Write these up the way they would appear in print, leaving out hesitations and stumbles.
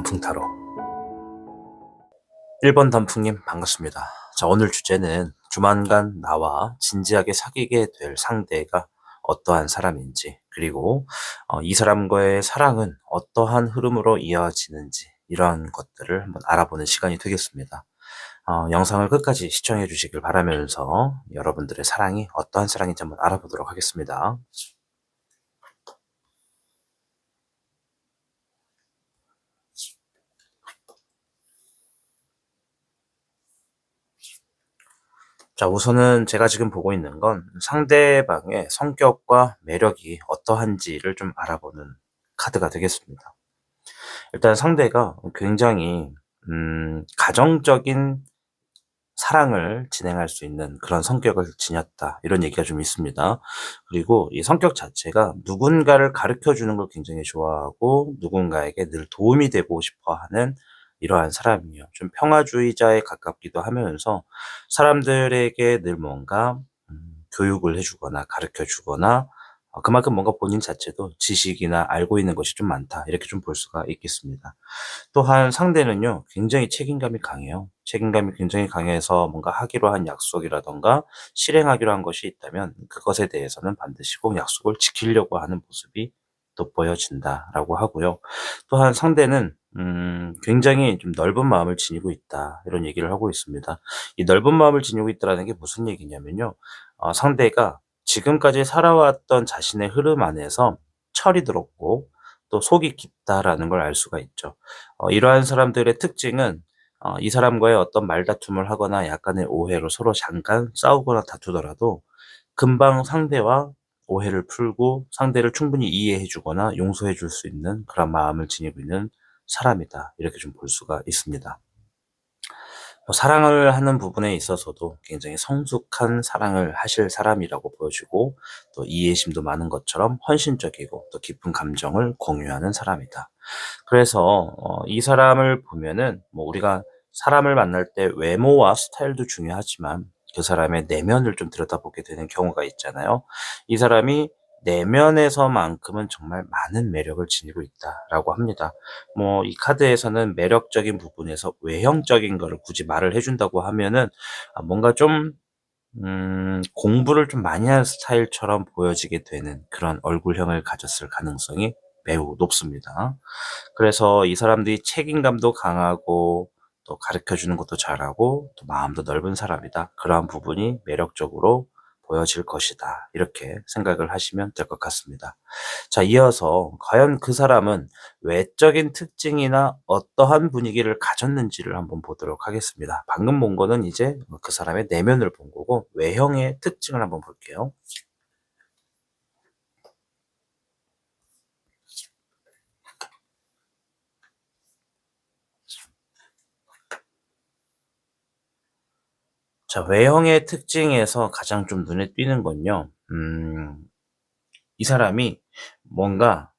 단풍 타로 1번 단풍님 반갑습니다. 자, 오늘 주제는 조만간 나와 진지하게 사귀게 될 상대가 어떠한 사람인지, 그리고 이 사람과의 사랑은 어떠한 흐름으로 이어지는지, 이러한 것들을 한번 알아보는 시간이 되겠습니다. 영상을 끝까지 시청해 주시길 바라면서 여러분들의 사랑이 어떠한 사랑인지 한번 알아보도록 하겠습니다. 자, 우선은 제가 지금 보고 있는 건 상대방의 성격과 매력이 어떠한지를 좀 알아보는 카드가 되겠습니다. 일단 상대가 굉장히 가정적인 사랑을 진행할 수 있는 그런 성격을 지녔다, 이런 얘기가 좀 있습니다. 그리고 이 성격 자체가 누군가를 가르쳐 주는 걸 굉장히 좋아하고 누군가에게 늘 도움이 되고 싶어 하는 이러한 사람이에요. 좀 평화주의자에 가깝기도 하면서 사람들에게 늘 뭔가 교육을 해 주거나 가르쳐 주거나 그만큼 뭔가 본인 자체도 지식이나 알고 있는 것이 좀 많다, 이렇게 좀 볼 수가 있겠습니다. 또한 상대는요, 굉장히 책임감이 강해요. 책임감이 굉장히 강해서 뭔가 하기로 한 약속이라든가 실행하기로 한 것이 있다면 그것에 대해서는 반드시 꼭 약속을 지키려고 하는 모습이 돋보여진다라고 하고요. 또한 상대는 굉장히 좀 넓은 마음을 지니고 있다, 이런 얘기를 하고 있습니다. 이 넓은 마음을 지니고 있다라는 게 무슨 얘기냐면요. 상대가 지금까지 살아왔던 자신의 흐름 안에서 철이 들었고 또 속이 깊다라는 걸 알 수가 있죠. 이러한 사람들의 특징은 이 사람과의 어떤 말다툼을 하거나 약간의 오해로 서로 잠깐 싸우거나 다투더라도 금방 상대와 오해를 풀고 상대를 충분히 이해해 주거나 용서해 줄 수 있는 그런 마음을 지니고 있는 사람이다, 이렇게 좀 볼 수가 있습니다. 사랑을 하는 부분에 있어서도 굉장히 성숙한 사랑을 하실 사람이라고 보여지고, 또 이해심도 많은 것처럼 헌신적이고 또 깊은 감정을 공유하는 사람이다. 그래서 이 사람을 보면은 뭐 우리가 사람을 만날 때 외모와 스타일도 중요하지만 그 사람의 내면을 좀 들여다보게 되는 경우가 있잖아요. 이 사람이 내면에서만큼은 정말 많은 매력을 지니고 있다라고 합니다. 뭐 이 카드에서는 매력적인 부분에서 외형적인 거를 굳이 말을 해 준다고 하면은 뭔가 좀 공부를 좀 많이 한 스타일처럼 보여지게 되는 그런 얼굴형을 가졌을 가능성이 매우 높습니다. 그래서 이 사람들이 책임감도 강하고 또 가르쳐 주는 것도 잘하고 또 마음도 넓은 사람이다, 그러한 부분이 매력적으로 보여질 것이다, 이렇게 생각을 하시면 될 것 같습니다. 자, 이어서 과연 그 사람은 외적인 특징이나 어떠한 분위기를 가졌는지를 한번 보도록 하겠습니다. 방금 본 거는 이제 그 사람의 내면을 본 거고, 외형의 특징을 한번 볼게요. 자, 외형의 특징에서 가장 좀 눈에 띄는 건요. 이 사람이 뭔가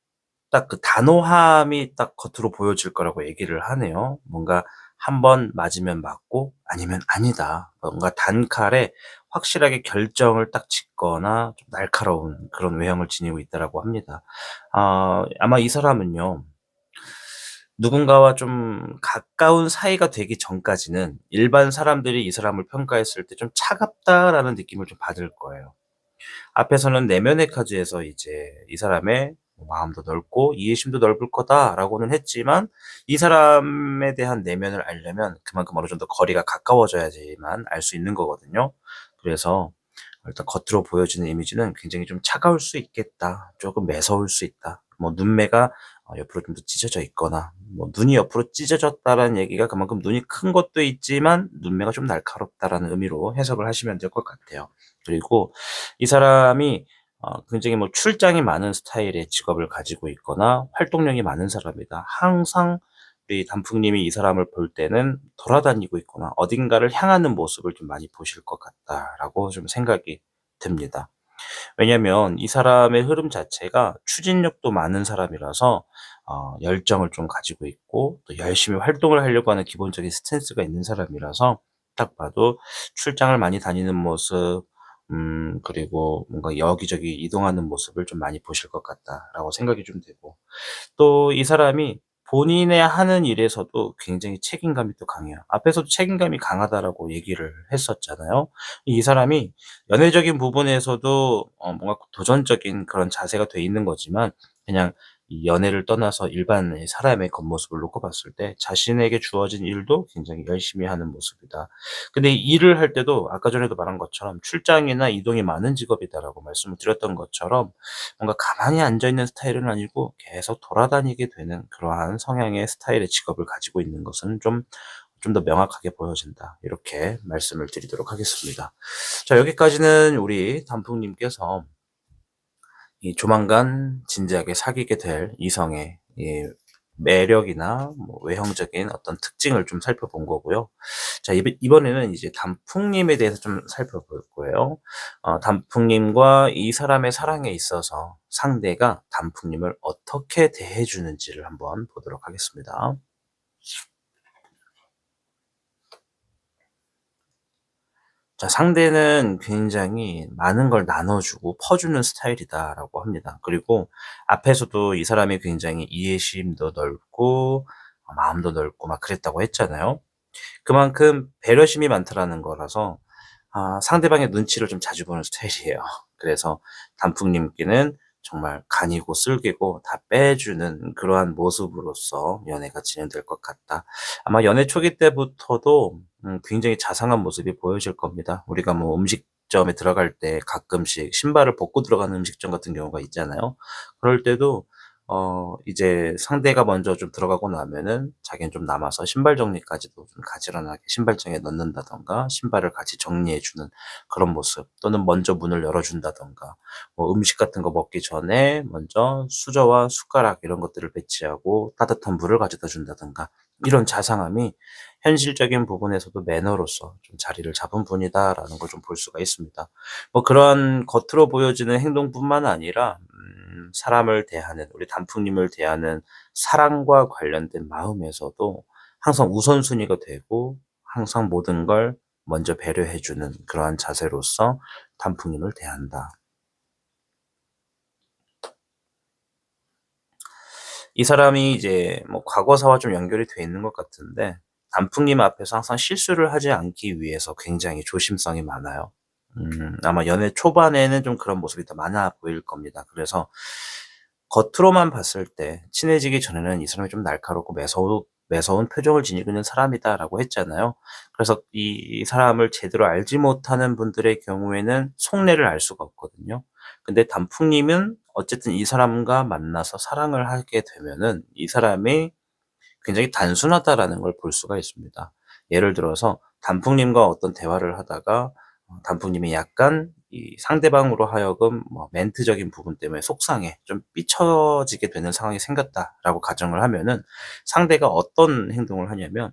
딱 그 단호함이 딱 겉으로 보여질 거라고 얘기를 하네요. 뭔가 한 번 맞으면 맞고 아니면 아니다. 뭔가 단칼에 확실하게 결정을 딱 짓거나 좀 날카로운 그런 외형을 지니고 있다라고 합니다. 아마 이 사람은요, 누군가와 좀 가까운 사이가 되기 전까지는 일반 사람들이 이 사람을 평가했을 때 좀 '차갑다.'라는 느낌을 좀 받을 거예요. 앞에서는 내면의 카드에서 이제 이 사람의 뭐 마음도 넓고 이해심도 넓을 거다라고는 했지만, 이 사람에 대한 내면을 알려면 그만큼 어느 정도 거리가 가까워져야지만 알 수 있는 거거든요. 그래서 일단 겉으로 보여지는 이미지는 굉장히 좀 차가울 수 있겠다, 조금 매서울 수 있다, 뭐 눈매가 옆으로 좀 더 찢어져 있거나, 뭐 눈이 옆으로 찢어졌다라는 얘기가 그만큼 눈이 큰 것도 있지만 눈매가 좀 날카롭다라는 의미로 해석을 하시면 될 것 같아요. 그리고 이 사람이 굉장히 뭐 출장이 많은 스타일의 직업을 가지고 있거나 활동량이 많은 사람이다. 항상 우리 단풍님이 이 사람을 볼 때는 돌아다니고 있거나 어딘가를 향하는 모습을 좀 많이 보실 것 같다라고 좀 생각이 듭니다. 왜냐면 이 사람의 흐름 자체가 추진력도 많은 사람이라서 열정을 좀 가지고 있고 또 열심히 활동을 하려고 하는 기본적인 스탠스가 있는 사람이라서 딱 봐도 출장을 많이 다니는 모습, 그리고 뭔가 여기저기 이동하는 모습을 좀 많이 보실 것 같다라고 생각이 좀 되고, 또 이 사람이 본인의 하는 일에서도 굉장히 책임감이 또 강해요. 앞에서도 책임감이 강하다라고 얘기를 했었잖아요. 이 사람이 연애적인 부분에서도 뭔가 도전적인 그런 자세가 돼 있는 거지만, 그냥 이 연애를 떠나서 일반의 사람의 겉모습을 놓고 봤을 때 자신에게 주어진 일도 굉장히 열심히 하는 모습이다. 근데 이 일을 할 때도 아까 전에도 말한 것처럼 출장이나 이동이 많은 직업이다라고 말씀을 드렸던 것처럼, 뭔가 가만히 앉아 있는 스타일은 아니고 계속 돌아다니게 되는 그러한 성향의 스타일의 직업을 가지고 있는 것은 좀 더 명확하게 보여진다. 이렇게 말씀을 드리도록 하겠습니다. 자, 여기까지는 우리 단풍님께서 이 조만간 진지하게 사귀게 될 이성의 이 매력이나 뭐 외형적인 어떤 특징을 좀 살펴본 거고요. 자, 이번에는 이제 단풍님에 대해서 좀 살펴볼 거예요. 단풍님과 이 사람의 사랑에 있어서 상대가 단풍님을 어떻게 대해 주는지를 한번 보도록 하겠습니다. 자, 상대는 굉장히 많은 걸 나눠주고 퍼주는 스타일이다라고 합니다. 그리고 앞에서도 이 사람이 굉장히 이해심도 넓고 마음도 넓고 막 그랬다고 했잖아요. 그만큼 배려심이 많다라는 거라서 상대방의 눈치를 좀 자주 보는 스타일이에요. 그래서 단풍님께는 정말 간이고 쓸개고 다 빼주는 그러한 모습으로서 연애가 진행될 것 같다. 아마 연애 초기 때부터도 굉장히 자상한 모습이 보여질 겁니다. 우리가 뭐 음식점에 들어갈 때 가끔씩 신발을 벗고 들어가는 음식점 같은 경우가 있잖아요. 그럴 때도 이제 상대가 먼저 좀 들어가고 나면은 자기는 좀 남아서 신발 정리까지도 좀 가지런하게 신발장에 넣는다든가, 신발을 같이 정리해 주는 그런 모습, 또는 먼저 문을 열어 준다든가, 뭐 음식 같은 거 먹기 전에 먼저 수저와 숟가락 이런 것들을 배치하고 따뜻한 물을 가져다 준다든가, 이런 자상함이 현실적인 부분에서도 매너로서 좀 자리를 잡은 분이다라는 걸 좀 볼 수가 있습니다. 뭐 그런 겉으로 보여지는 행동뿐만 아니라 사람을 대하는, 우리 단풍님을 대하는 사랑과 관련된 마음에서도 항상 우선순위가 되고 항상 모든 걸 먼저 배려해 주는 그러한 자세로서 단풍님을 대한다. 이 사람이 이제 뭐 과거사와 좀 연결이 돼 있는 것 같은데, 단풍님 앞에서 항상 실수를 하지 않기 위해서 굉장히 조심성이 많아요. 아마 연애 초반에는 좀 그런 모습이 더 많아 보일 겁니다. 그래서 겉으로만 봤을 때 친해지기 전에는 이 사람이 좀 날카롭고 매서운 표정을 지니고 있는 사람이다라고 했잖아요. 그래서 이 사람을 제대로 알지 못하는 분들의 경우에는 속내를 알 수가 없거든요. 근데 단풍님은 어쨌든 이 사람과 만나서 사랑을 하게 되면은 이 사람이 굉장히 단순하다라는 걸 볼 수가 있습니다. 예를 들어서 단풍님과 어떤 대화를 하다가 단풍님이 약간 이 상대방으로 하여금 뭐 멘트적인 부분 때문에 속상해 좀 삐쳐지게 되는 상황이 생겼다라고 가정을 하면은, 상대가 어떤 행동을 하냐면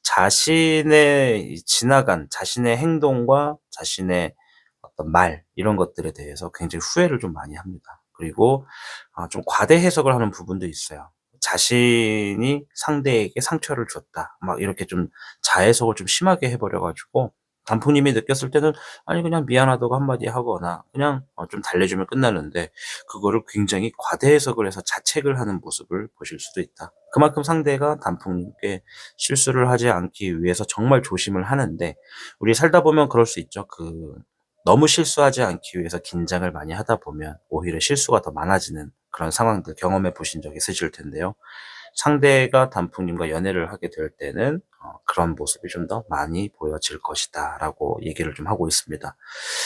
자신의 지나간 자신의 행동과 자신의 어떤 말 이런 것들에 대해서 굉장히 후회를 좀 많이 합니다. 그리고 좀 과대 해석을 하는 부분도 있어요. 자신이 상대에게 상처를 줬다, 막 이렇게 좀 자해석을 좀 심하게 해 버려 가지고 단풍님이 느꼈을 때는 아니 그냥 미안하다고 한마디 하거나 그냥 좀 달래주면 끝나는데, 그거를 굉장히 과대 해석을 해서 자책을 하는 모습을 보실 수도 있다. 그만큼 상대가 단풍님께 실수를 하지 않기 위해서 정말 조심을 하는데, 우리 살다 보면 그럴 수 있죠. 너무 실수하지 않기 위해서 긴장을 많이 하다 보면 오히려 실수가 더 많아지는 그런 상황들 경험해 보신 적 있으실 텐데요. 상대가 단풍님과 연애를 하게 될 때는 그런 모습이 좀 더 많이 보여질 것이다라고 얘기를 좀 하고 있습니다.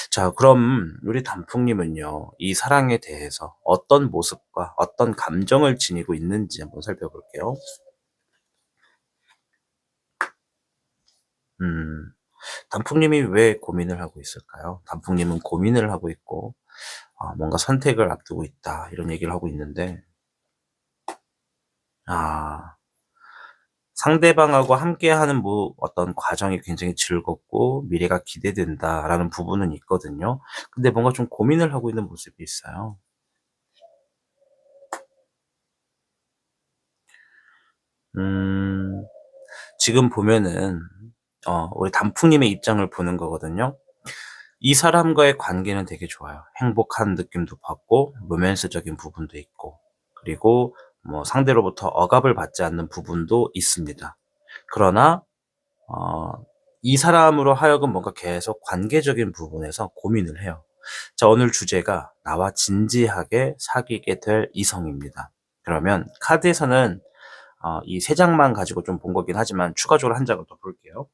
자, 그럼 우리 단풍님은요, 이 사랑에 대해서 어떤 모습과 어떤 감정을 지니고 있는지 한번 살펴볼게요. 음. 단풍님이 왜 고민을 하고 있을까요? 단풍님은 고민을 하고 있고 뭔가 선택을 앞두고 있다 이런 얘기를 하고 있는데, 아 상대방하고 함께하는 뭐 어떤 과정이 굉장히 즐겁고 미래가 기대된다라는 부분은 있거든요. 근데 뭔가 좀 고민을 하고 있는 모습이 있어요. 음 지금 보면은 우리 단풍님의 입장을 보는 거거든요. 이 사람과의 관계는 되게 좋아요. 행복한 느낌도 받고 로맨스적인 부분도 있고, 그리고 뭐 상대로부터 억압을 받지 않는 부분도 있습니다. 그러나 어 이 사람으로 하여금 뭔가 계속 관계적인 부분에서 고민을 해요. 자, 오늘 주제가 나와 진지하게 사귀게 될 이성입니다. 그러면 카드에서는 이 세 장만 가지고 좀 본 거긴 하지만 추가적으로 한 장을 더 볼게요.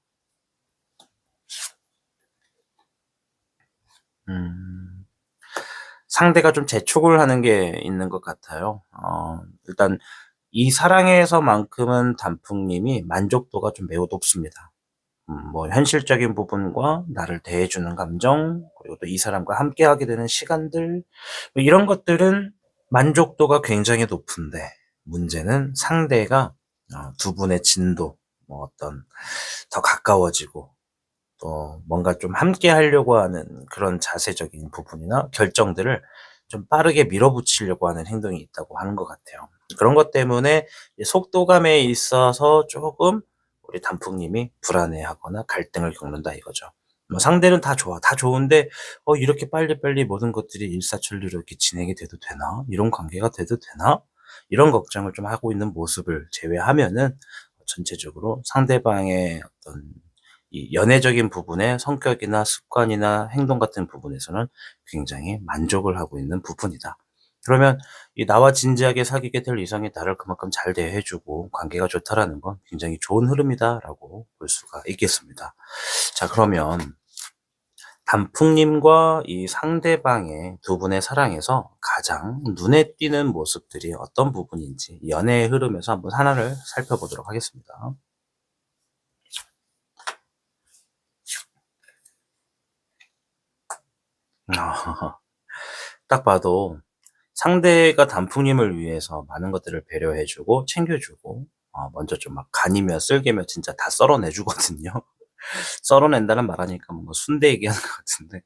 음. 상대가 좀 재촉을 하는 게 있는 것 같아요. 일단 이 사랑에서만큼은 단풍님이 만족도가 좀 매우 높습니다. 뭐 현실적인 부분과 나를 대해주는 감정, 그리고 또 이 사람과 함께하게 되는 시간들, 뭐 이런 것들은 만족도가 굉장히 높은데, 문제는 상대가 두 분의 진도, 뭐 어떤 더 가까워지고 또 뭔가 좀 함께 하려고 하는 그런 자세적인 부분이나 결정들을 좀 빠르게 밀어붙이려고 하는 행동이 있다고 하는 것 같아요. 그런 것 때문에 이 속도감에 있어서 조금 우리 단풍님이 불안해하거나 갈등을 겪는다 이거죠. 뭐 상대는 다 좋아. 다 좋은데 이렇게 빨리빨리 모든 것들이 일사천리로 이렇게 진행이 돼도 되나? 이런 관계가 돼도 되나? 이런 걱정을 좀 하고 있는 모습을 제외하면은 전체적으로 상대방의 어떤 이 연애적인 부분의 성격이나 습관이나 행동 같은 부분에서는 굉장히 만족을 하고 있는 부분이다. 그러면 이 나와 진지하게 사귀게 될 이성이 나를 그만큼 잘 대해 주고 관계가 좋다라는 건 굉장히 좋은 흐름이다라고 볼 수가 있겠습니다. 자, 그러면 단풍님과 이 상대방의 두 분의 사랑에서 가장 눈에 띄는 모습들이 어떤 부분인지 연애의 흐름에서 한번 하나를 살펴보도록 하겠습니다. 딱 봐도 상대가 단풍님을 위해서 많은 것들을 배려해 주고 챙겨 주고 먼저 좀 막 간이며 쓸개며 진짜 다 썰어내 주거든요. 썰어낸다는 말 하니까 뭔가 순대 얘기하는 것 같은데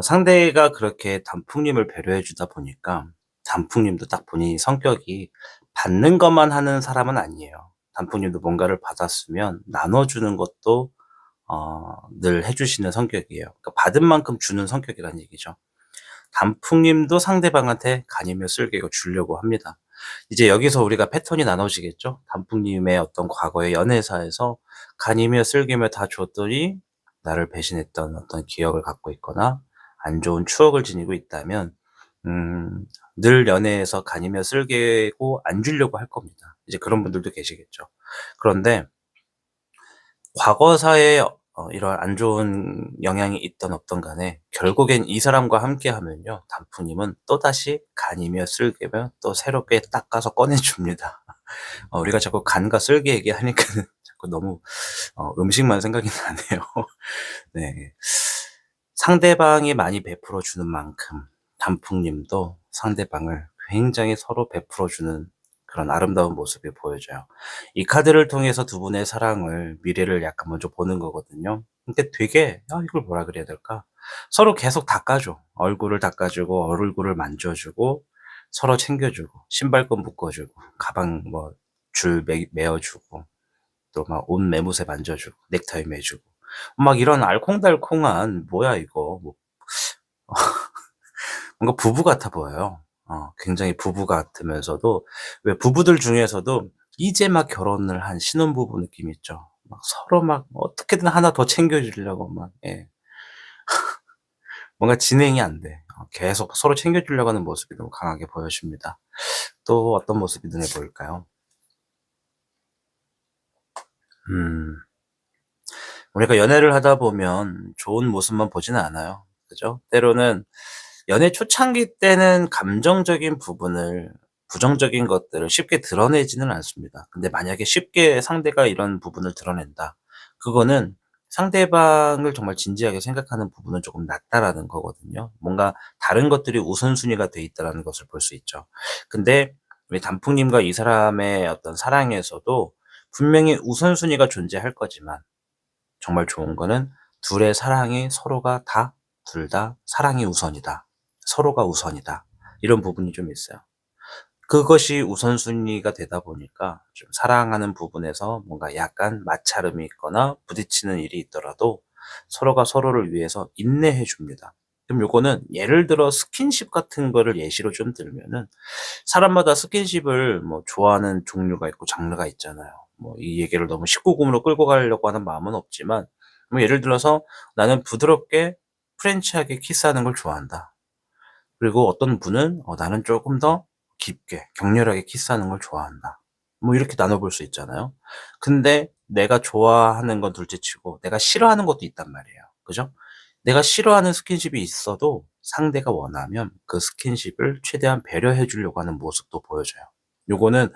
상대가 그렇게 단풍님을 배려해 주다 보니까 단풍님도 딱 보니 성격이 받는 것만 하는 사람은 아니에요. 단풍님도 뭔가를 받았으면 나눠 주는 것도 늘 해 주시는 성격이에요. 그러니까 받은 만큼 주는 성격이라는 얘기죠. 단풍님도 상대방한테 간이며 쓸개고 주려고 합니다. 이제 여기서 우리가 패턴이 나눠지겠죠? 단풍님의 어떤 과거의 연애사에서 간이며 쓸개며 다 줬더니 나를 배신했던 어떤 기억을 갖고 있거나 안 좋은 추억을 지니고 있다면 음 늘 연애에서 간이며 쓸개고 안 주려고 할 겁니다. 이제 그런 분들도 계시겠죠. 그런데 과거사에 이런 안 좋은 영향이 있든 없든 간에 결국엔 이 사람과 함께 하면요, 단풍님은 또다시 간이며 쓸개며 또 새롭게 닦아서 꺼내 줍니다. 우리가 자꾸 간과 쓸개 얘기하니까는 자꾸 너무 음식만 생각이 나네요. 네. 상대방이 많이 베풀어 주는 만큼 단풍님도 상대방을 굉장히 서로 베풀어 주는 그런 아름다운 모습이 보여져요. 이 카드를 통해서 두 분의 사랑을 미래를 약간 먼저 보는 거거든요. 근데 되게 이걸 뭐라 그래야 될까? 서로 계속 닦아줘. 얼굴을 닦아주고 얼굴을 만져주고 서로 챙겨주고 신발끈 묶어주고 가방 뭐 줄 매어주고 또 막 옷 매무새 만져주고 넥타이 매주고 막 이런 알콩달콩한 뭐야 이거 뭐 뭔가 부부 같아 보여요. 굉장히 부부 같으면서도 왜 부부들 중에서도 이제 막 결혼을 한 신혼부부 느낌 있죠. 막 서로 막 어떻게든 하나 더 챙겨 주려고 막 예. 뭔가 진행이 안 돼. 계속 서로 챙겨 주려고 하는 모습이 너무 강하게 보여집니다. 또 어떤 모습이 눈에 보일까요? 음. 우리가 연애를 하다 보면 좋은 모습만 보지는 않아요. 그죠? 때로는 연애 초창기 때는 감정적인 부분을 부정적인 것들을 쉽게 드러내지는 않습니다. 근데 만약에 쉽게 상대가 이런 부분을 드러낸다. 그거는 상대방을 정말 진지하게 생각하는 부분은 조금 낮다라는 거거든요. 뭔가 다른 것들이 우선순위가 돼 있다라는 것을 볼 수 있죠. 근데 우리 단풍님과 이 사람의 어떤 사랑에서도 분명히 우선순위가 존재할 거지만 정말 좋은 거는 둘의 사랑이 서로가 다 둘 다 사랑이 우선이다. 서로가 우선이다. 이런 부분이 좀 있어요. 그것이 우선순위가 되다 보니까 좀 사랑하는 부분에서 뭔가 약간 마찰음이 있거나 부딪히는 일이 있더라도 서로가 서로를 위해서 인내해 줍니다. 그럼 요거는 예를 들어 스킨십 같은 거를 예시로 좀 들면은 사람마다 스킨십을 뭐 좋아하는 종류가 있고 장르가 있잖아요. 뭐 이 얘기를 너무 19금으로 끌고 가려고 하는 마음은 없지만 뭐 예를 들어서 '나는 부드럽게 프렌치하게 키스하는 걸 좋아한다.' 그리고 어떤 분은 '나는 쪼금 더 깊게 격렬하게 키스하는 걸 좋아한다.' 뭐 이렇게 나눠 볼 수 있잖아요. 근데 내가 좋아하는 건 둘째치고 내가 싫어하는 것도 있단 말이에요. 그죠? 내가 싫어하는 스킨십이 있어도 상대가 원하면 그 스킨십을 최대한 배려해 주려고 하는 모습도 보여줘요. 요거는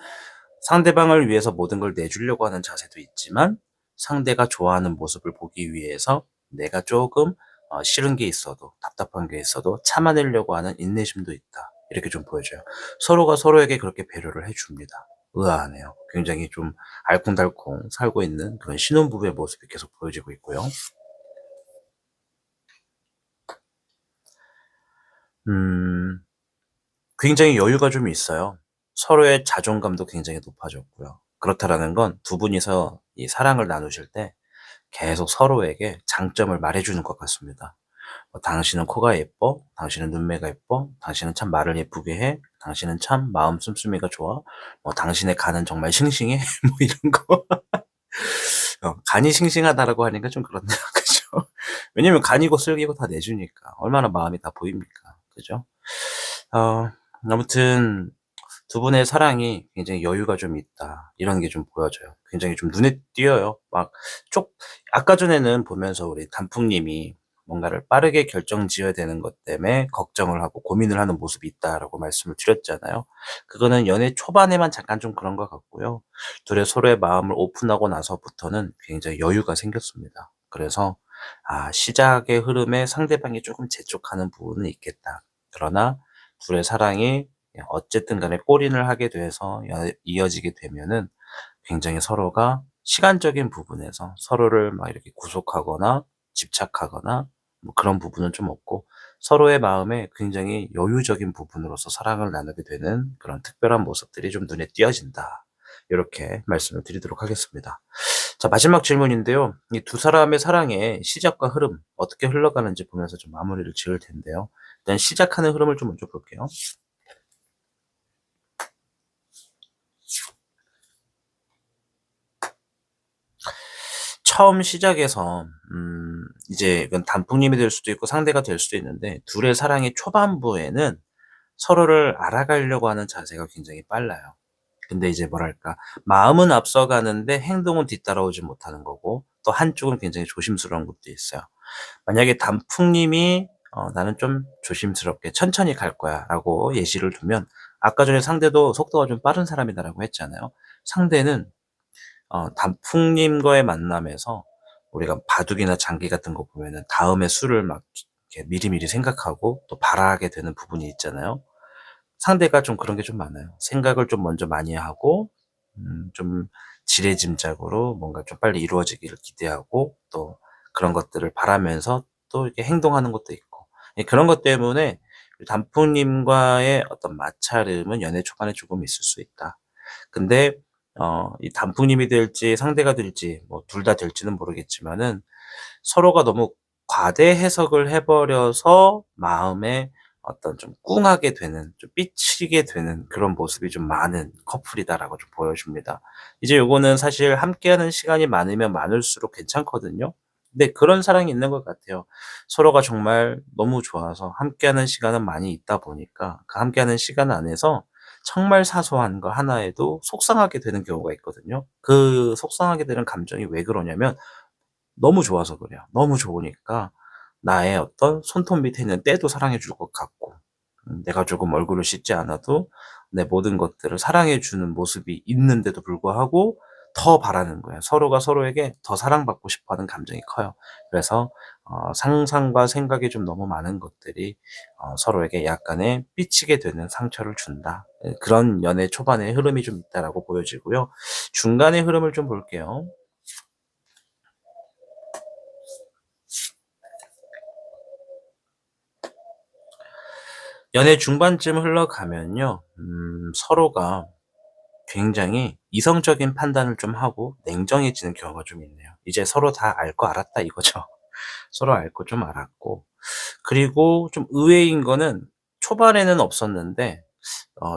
상대방을 위해서 모든 걸 내주려고 하는 자세도 있지만 상대가 좋아하는 모습을 보기 위해서 내가 쪼금 싫은 게 있어도 답답한 게 있어도 참아내려고 하는 인내심도 있다. 이렇게 좀 보여줘요. 서로가 서로에게 그렇게 배려를 해 줍니다. 의아하네요. 굉장히 좀 알콩달콩 살고 있는 그런 신혼부부의 모습이 계속 보여지고 있고요. 음 굉장히 여유가 좀 있어요. 서로의 자존감도 굉장히 높아졌고요. 그렇다라는 건 두 분이서 이 사랑을 나누실 때 계속 서로에게 장점을 말해 주는 것 같습니다. "당신은 코가 예뻐. 당신은 눈매가 예뻐. 당신은 참 말을 예쁘게 해. 당신은 참 마음 씀씀이가 좋아. 당신의 간은 정말 싱싱해." 뭐 이런 거. 간이 싱싱하다라고 하니까 좀 그렇네요. 그죠? 왜냐면 간이고 쓸기고 다 내주니까. 얼마나 마음이 다 보입니까. 그죠? 어 아무튼 두 분의 사랑이 굉장히 여유가 좀 있다. 이런 게 좀 보여져요. 굉장히 좀 눈에 띄어요. 막 쪽 아까 전에는 보면서 우리 단풍님이 뭔가를 빠르게 결정지어야 되는 것 때문에 걱정을 하고 고민을 하는 모습이 있다라고 말씀을 드렸잖아요. 그거는 연애 초반에만 잠깐 좀 그런 것 같고요. 둘의 서로의 마음을 오픈하고 나서부터는 굉장히 여유가 생겼습니다. 그래서 시작의 흐름에 상대방이 조금 재촉하는 부분은 있겠다. 그러나 둘의 사랑이 어쨌든 간에 골인을 하게 돼서 이어지게 되면은 굉장히 서로가 시간적인 부분에서 서로를 막 이렇게 구속하거나 집착하거나 뭐 그런 부분은 좀 없고 서로의 마음에 굉장히 여유적인 부분으로서 사랑을 나누게 되는 그런 특별한 모습들이 좀 눈에 띄어진다. 요렇게 말씀을 드리도록 하겠습니다. 자, 마지막 질문인데요. 이 두 사람의 사랑의 시작과 흐름 어떻게 흘러가는지 보면서 좀 마무리를 지을 텐데요. 일단 시작하는 흐름을 좀 먼저 볼게요. 처음 시작에서 이제 이건 단풍님이 될 수도 있고 상대가 될 수도 있는데 둘의 사랑의 초반부에는 서로를 알아가려고 하는 자세가 굉장히 빨라요. 근데 이제 뭐랄까 마음은 앞서가는데 행동은 뒤따라오지 못하는 거고 또 한쪽은 굉장히 조심스러운 것도 있어요. 만약에 단풍님이 "나는 좀 조심스럽게 천천히 갈 거야."라고 예시를 두면 아까 전에 상대도 속도가 좀 빠른 사람이다라고 했잖아요. 상대는 단풍님과의 만남에서 우리가 바둑이나 장기 같은 거 보면은 다음의 수를 막 이렇게 미리미리 생각하고 또 발화하게 되는 부분이 있잖아요. 상대가 좀 그런 게 좀 많아요. 생각을 좀 먼저 많이 하고 좀 지레짐작으로 뭔가 좀 빨리 이루어지기를 기대하고 또 그런 것들을 바라면서 또 이렇게 행동하는 것도 있고 그런 것 때문에 단풍님과의 어떤 마찰음은 연애 초반에 조금 있을 수 있다. 근데 이 단풍님이 될지 상대가 될지 뭐 둘 다 될지는 모르겠지만은 서로가 너무 과대 해석을 해 버려서 마음에 어떤 좀 꿍하게 되는 좀 삐치게 되는 그런 모습이 좀 많은 커플이다라고 좀 보여집니다. 이제 요거는 사실 함께하는 시간이 많으면 많을수록 괜찮거든요. 근데 그런 사랑이 있는 것 같아요. 서로가 정말 너무 좋아서 함께하는 시간은 많이 있다 보니까 그 함께하는 시간 안에서 정말 사소한 거 하나에도 속상하게 되는 경우가 있거든요. 그 속상하게 되는 감정이 왜 그러냐면 너무 좋아서 그래요. 너무 좋으니까 나의 어떤 손톱 밑에 있는 때도 사랑해 줄 것 같고 내가 조금 얼굴을 씻지 않아도 내 모든 것들을 사랑해 주는 모습이 있는데도 불구하고 더 바라는 거예요. 서로가 서로에게 더 사랑받고 싶어 하는 감정이 커요. 그래서 상상과 생각이 좀 너무 많은 것들이 서로에게 약간의 삐치게 되는 상처를 준다. 그런 연애 초반의 흐름이 좀 있다라고 보여지고요. 중간의 흐름을 좀 볼게요. 연애 중반쯤 흘러가면요. 서로가 굉장히 이성적인 판단을 좀 하고 냉정해지는 경우가 좀 있네요. 이제 서로 다 알 거 알았다 이거죠. 서로 알 거 좀 알았고 그리고 좀 의외인 거는 초반에는 없었는데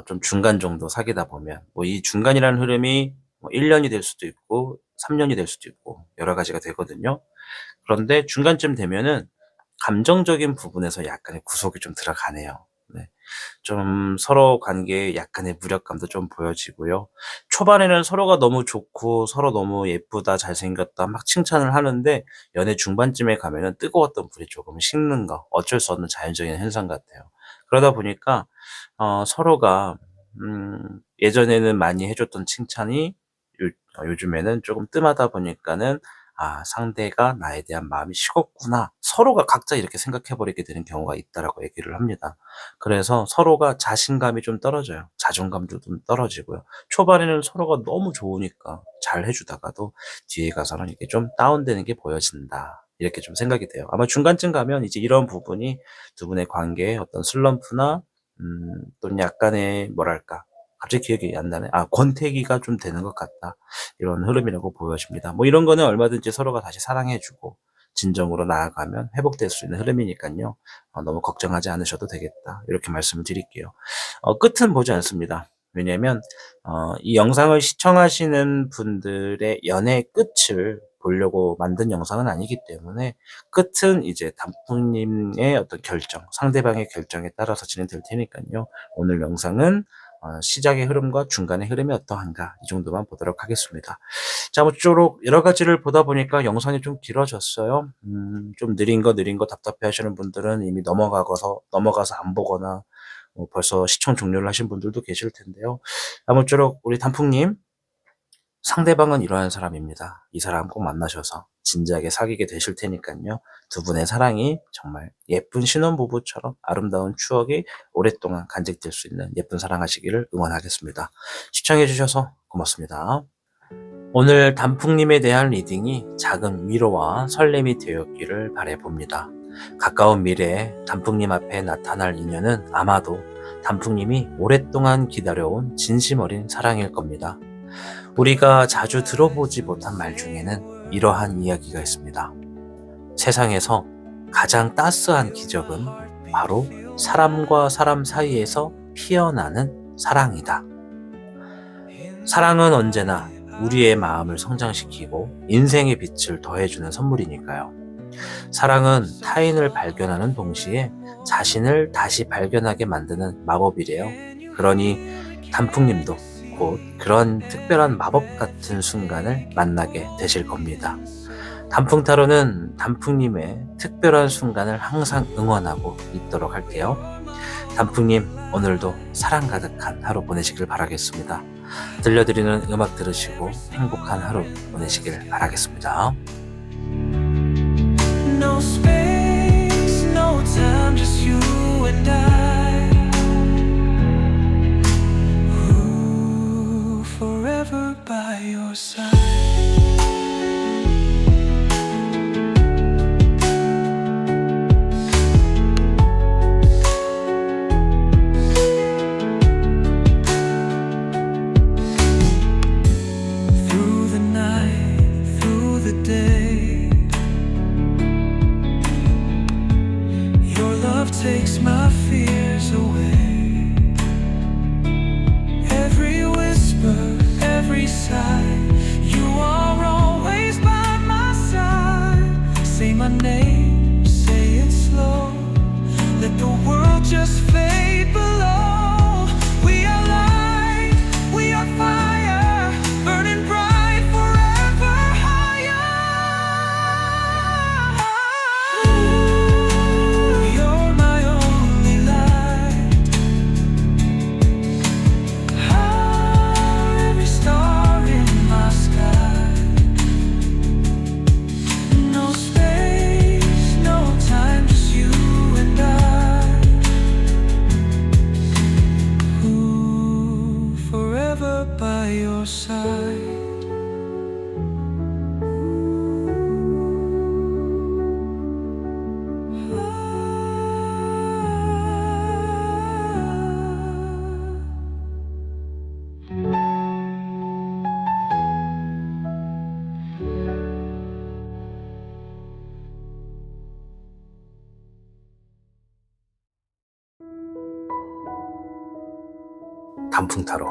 좀 중간 정도 사귀다 보면 뭐 이 중간이라는 흐름이 뭐 1 년이 될 수도 있고 3 년이 될 수도 있고 여러 가지가 되거든요. 그런데 중간쯤 되면은 감정적인 부분에서 약간의 구속이 좀 들어가네요. 네. 좀 서로 관계에 약간의 무력감도 좀 보여지고요. 초반에는 서로가 너무 좋고 서로 너무 예쁘다, 잘생겼다 막 칭찬을 하는데 연애 중반쯤에 가면은 뜨거웠던 불이 조금 식는 거 어쩔 수 없는 자연적인 현상 같아요. 그러다 보니까 서로가 예전에는 많이 해 줬던 칭찬이 요즘에는 조금 뜸하다 보니까는 '아 상대가 나에 대한 마음이 식었구나.' 서로가 각자 이렇게 생각해 버리게 되는 경우가 있다라고 얘기를 합니다. 그래서 서로가 자신감이 좀 떨어져요. 자존감도 좀 떨어지고요. 초반에는 서로가 너무 좋으니까 잘해 주다가도 뒤에 가서는 이게 좀 다운되는 게 보여진다. 이렇게 좀 생각이 돼요. 아마 중간쯤 가면 이제 이런 부분이 두 분의 관계에 어떤 슬럼프나 또는 약간의 뭐랄까 갑자기 기억이 안 나네. 권태기가 좀 되는 것 같다. 이런 흐름이라고 보여집니다. 뭐 이런 거는 얼마든지 서로가 다시 사랑해 주고 진정으로 나아가면 회복될 수 있는 흐름이니깐요. '너무 걱정하지 않으셔도 되겠다.' 이렇게 말씀을 드릴게요. 끝은 보지 않습니다. 왜냐면 이 영상을 시청하시는 분들의 연애의 끝을 보려고 만든 영상은 아니기 때문에 끝은 이제 단풍님의 어떤 결정, 상대방의 결정에 따라서 진행될 테니깐요. 오늘 영상은 시작의 흐름과 중간의 흐름이 어떠한가 이 정도만 보도록 하겠습니다. 자, 모쪼록 여러 가지를 보다 보니까 영상이 좀 길어졌어요. 좀 느린 거 답답해하시는 분들은 이미 넘어가서 안 보거나 벌써 시청 종료를 하신 분들도 계실 텐데요. 아무쪼록 우리 단풍님, 상대방은 이러한 사람입니다. 이 사람 꼭 만나셔서 진지하게 사귀게 되실 테니깐요. 두 분의 사랑이 정말 예쁜 신혼부부처럼 아름다운 추억이 오랫동안 간직될 수 있는 예쁜 사랑하시기를 응원하겠습니다. 시청해 주셔서 고맙습니다. 오늘 단풍님에 대한 리딩이 작은 위로와 설렘이 되었기를 바라봅니다. 가까운 미래에 단풍님 앞에 나타날 인연은 아마도 단풍님이 오랫동안 기다려온 진심 어린 사랑일 겁니다. 우리가 자주 들어보지 못한 말 중에는 이러한 이야기가 있습니다. 세상에서 가장 따스한 기적은 바로 사람과 사람 사이에서 피어나는 사랑이다. 사랑은 언제나 우리의 마음을 성장시키고 인생의 빛을 더해주는 선물이니까요. 사랑은 타인을 발견하는 동시에 자신을 다시 발견하게 만드는 마법이래요. 그러니 단풍님도 곧 그런 특별한 마법 같은 순간을 만나게 되실 겁니다. 단풍타로는 단풍님의 특별한 순간을 항상 응원하고 있도록 할게요. 단풍님, 오늘도 사랑 가득한 하루 보내시길 바라겠습니다. 들려드리는 음악 들으시고 행복한 하루 보내시길 바라겠습니다. No space, no time, just you and I. Ooh, forever by your side. Through the night, through the day, your love takes my fears away. Every whisper, every sigh, you are always by my side. Say my name, say it slow. Let the world just fade below. We are light, we are fire, burning bright forever higher. You're my only light. Every star in my 단풍 타로.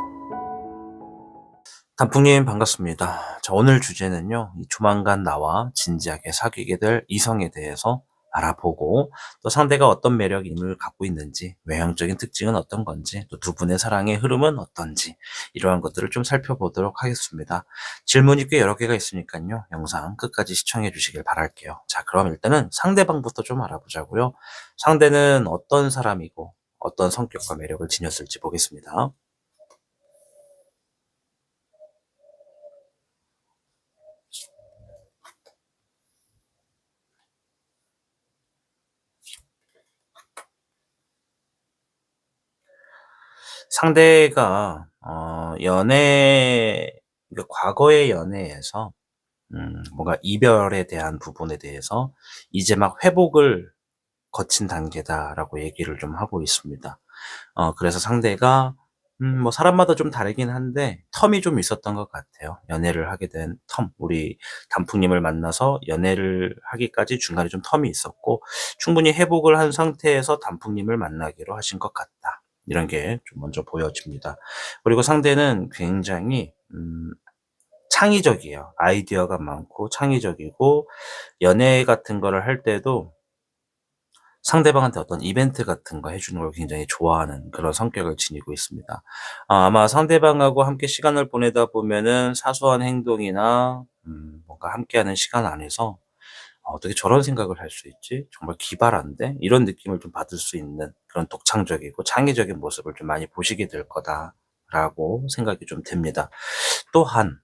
단풍님 반갑습니다. 자, 오늘 주제는요, 조만간 나와 진지하게 사귀게 될 이성에 대해서 알아보고, 또 상대가 어떤 매력임을 갖고 있는지, 외형적인 특징은 어떤 건지, 또 두 분의 사랑의 흐름은 어떤지, 이러한 것들을 좀 살펴보도록 하겠습니다. 질문이 꽤 여러 개가 있으니까요, 영상 끝까지 시청해 주시길 바랄게요. 자, 그럼 일단은 상대방부터 좀 알아보자고요. 상대는 어떤 사람이고, 어떤 성격과 매력을 지녔을지 보겠습니다. 상대가 그러니까 과거의 연애에서 뭔가 이별에 대한 부분에 대해서 이제 막 회복을 거친 단계다라고 얘기를 좀 하고 있습니다. 그래서 상대가 뭐 사람마다 좀 다르긴 한데 텀이 좀 있었던 것 같아요. 연애를 하게 된 텀. 우리 단풍님을 만나서 연애를 하기까지 중간에 좀 텀이 있었고, 충분히 회복을 한 상태에서 단풍님을 만나기로 하신 것 같다. 이런 게 좀 먼저 보여집니다. 그리고 상대는 굉장히 창의적이에요. 아이디어가 많고 창의적이고, 연애 같은 거를 할 때도 상대방한테 어떤 이벤트 같은 거 해 주는 걸 굉장히 좋아하는 그런 성격을 지니고 있습니다. 아마 상대방하고 함께 시간을 보내다 보면은 사소한 행동이나 뭔가 함께하는 시간 안에서 '어떻게 저런 생각을 할 수 있지? 정말 기발한데?' 이런 느낌을 좀 받을 수 있는 그런 독창적이고 창의적인 모습을 좀 많이 보시게 될 거다라고 생각이 좀 됩니다. 또한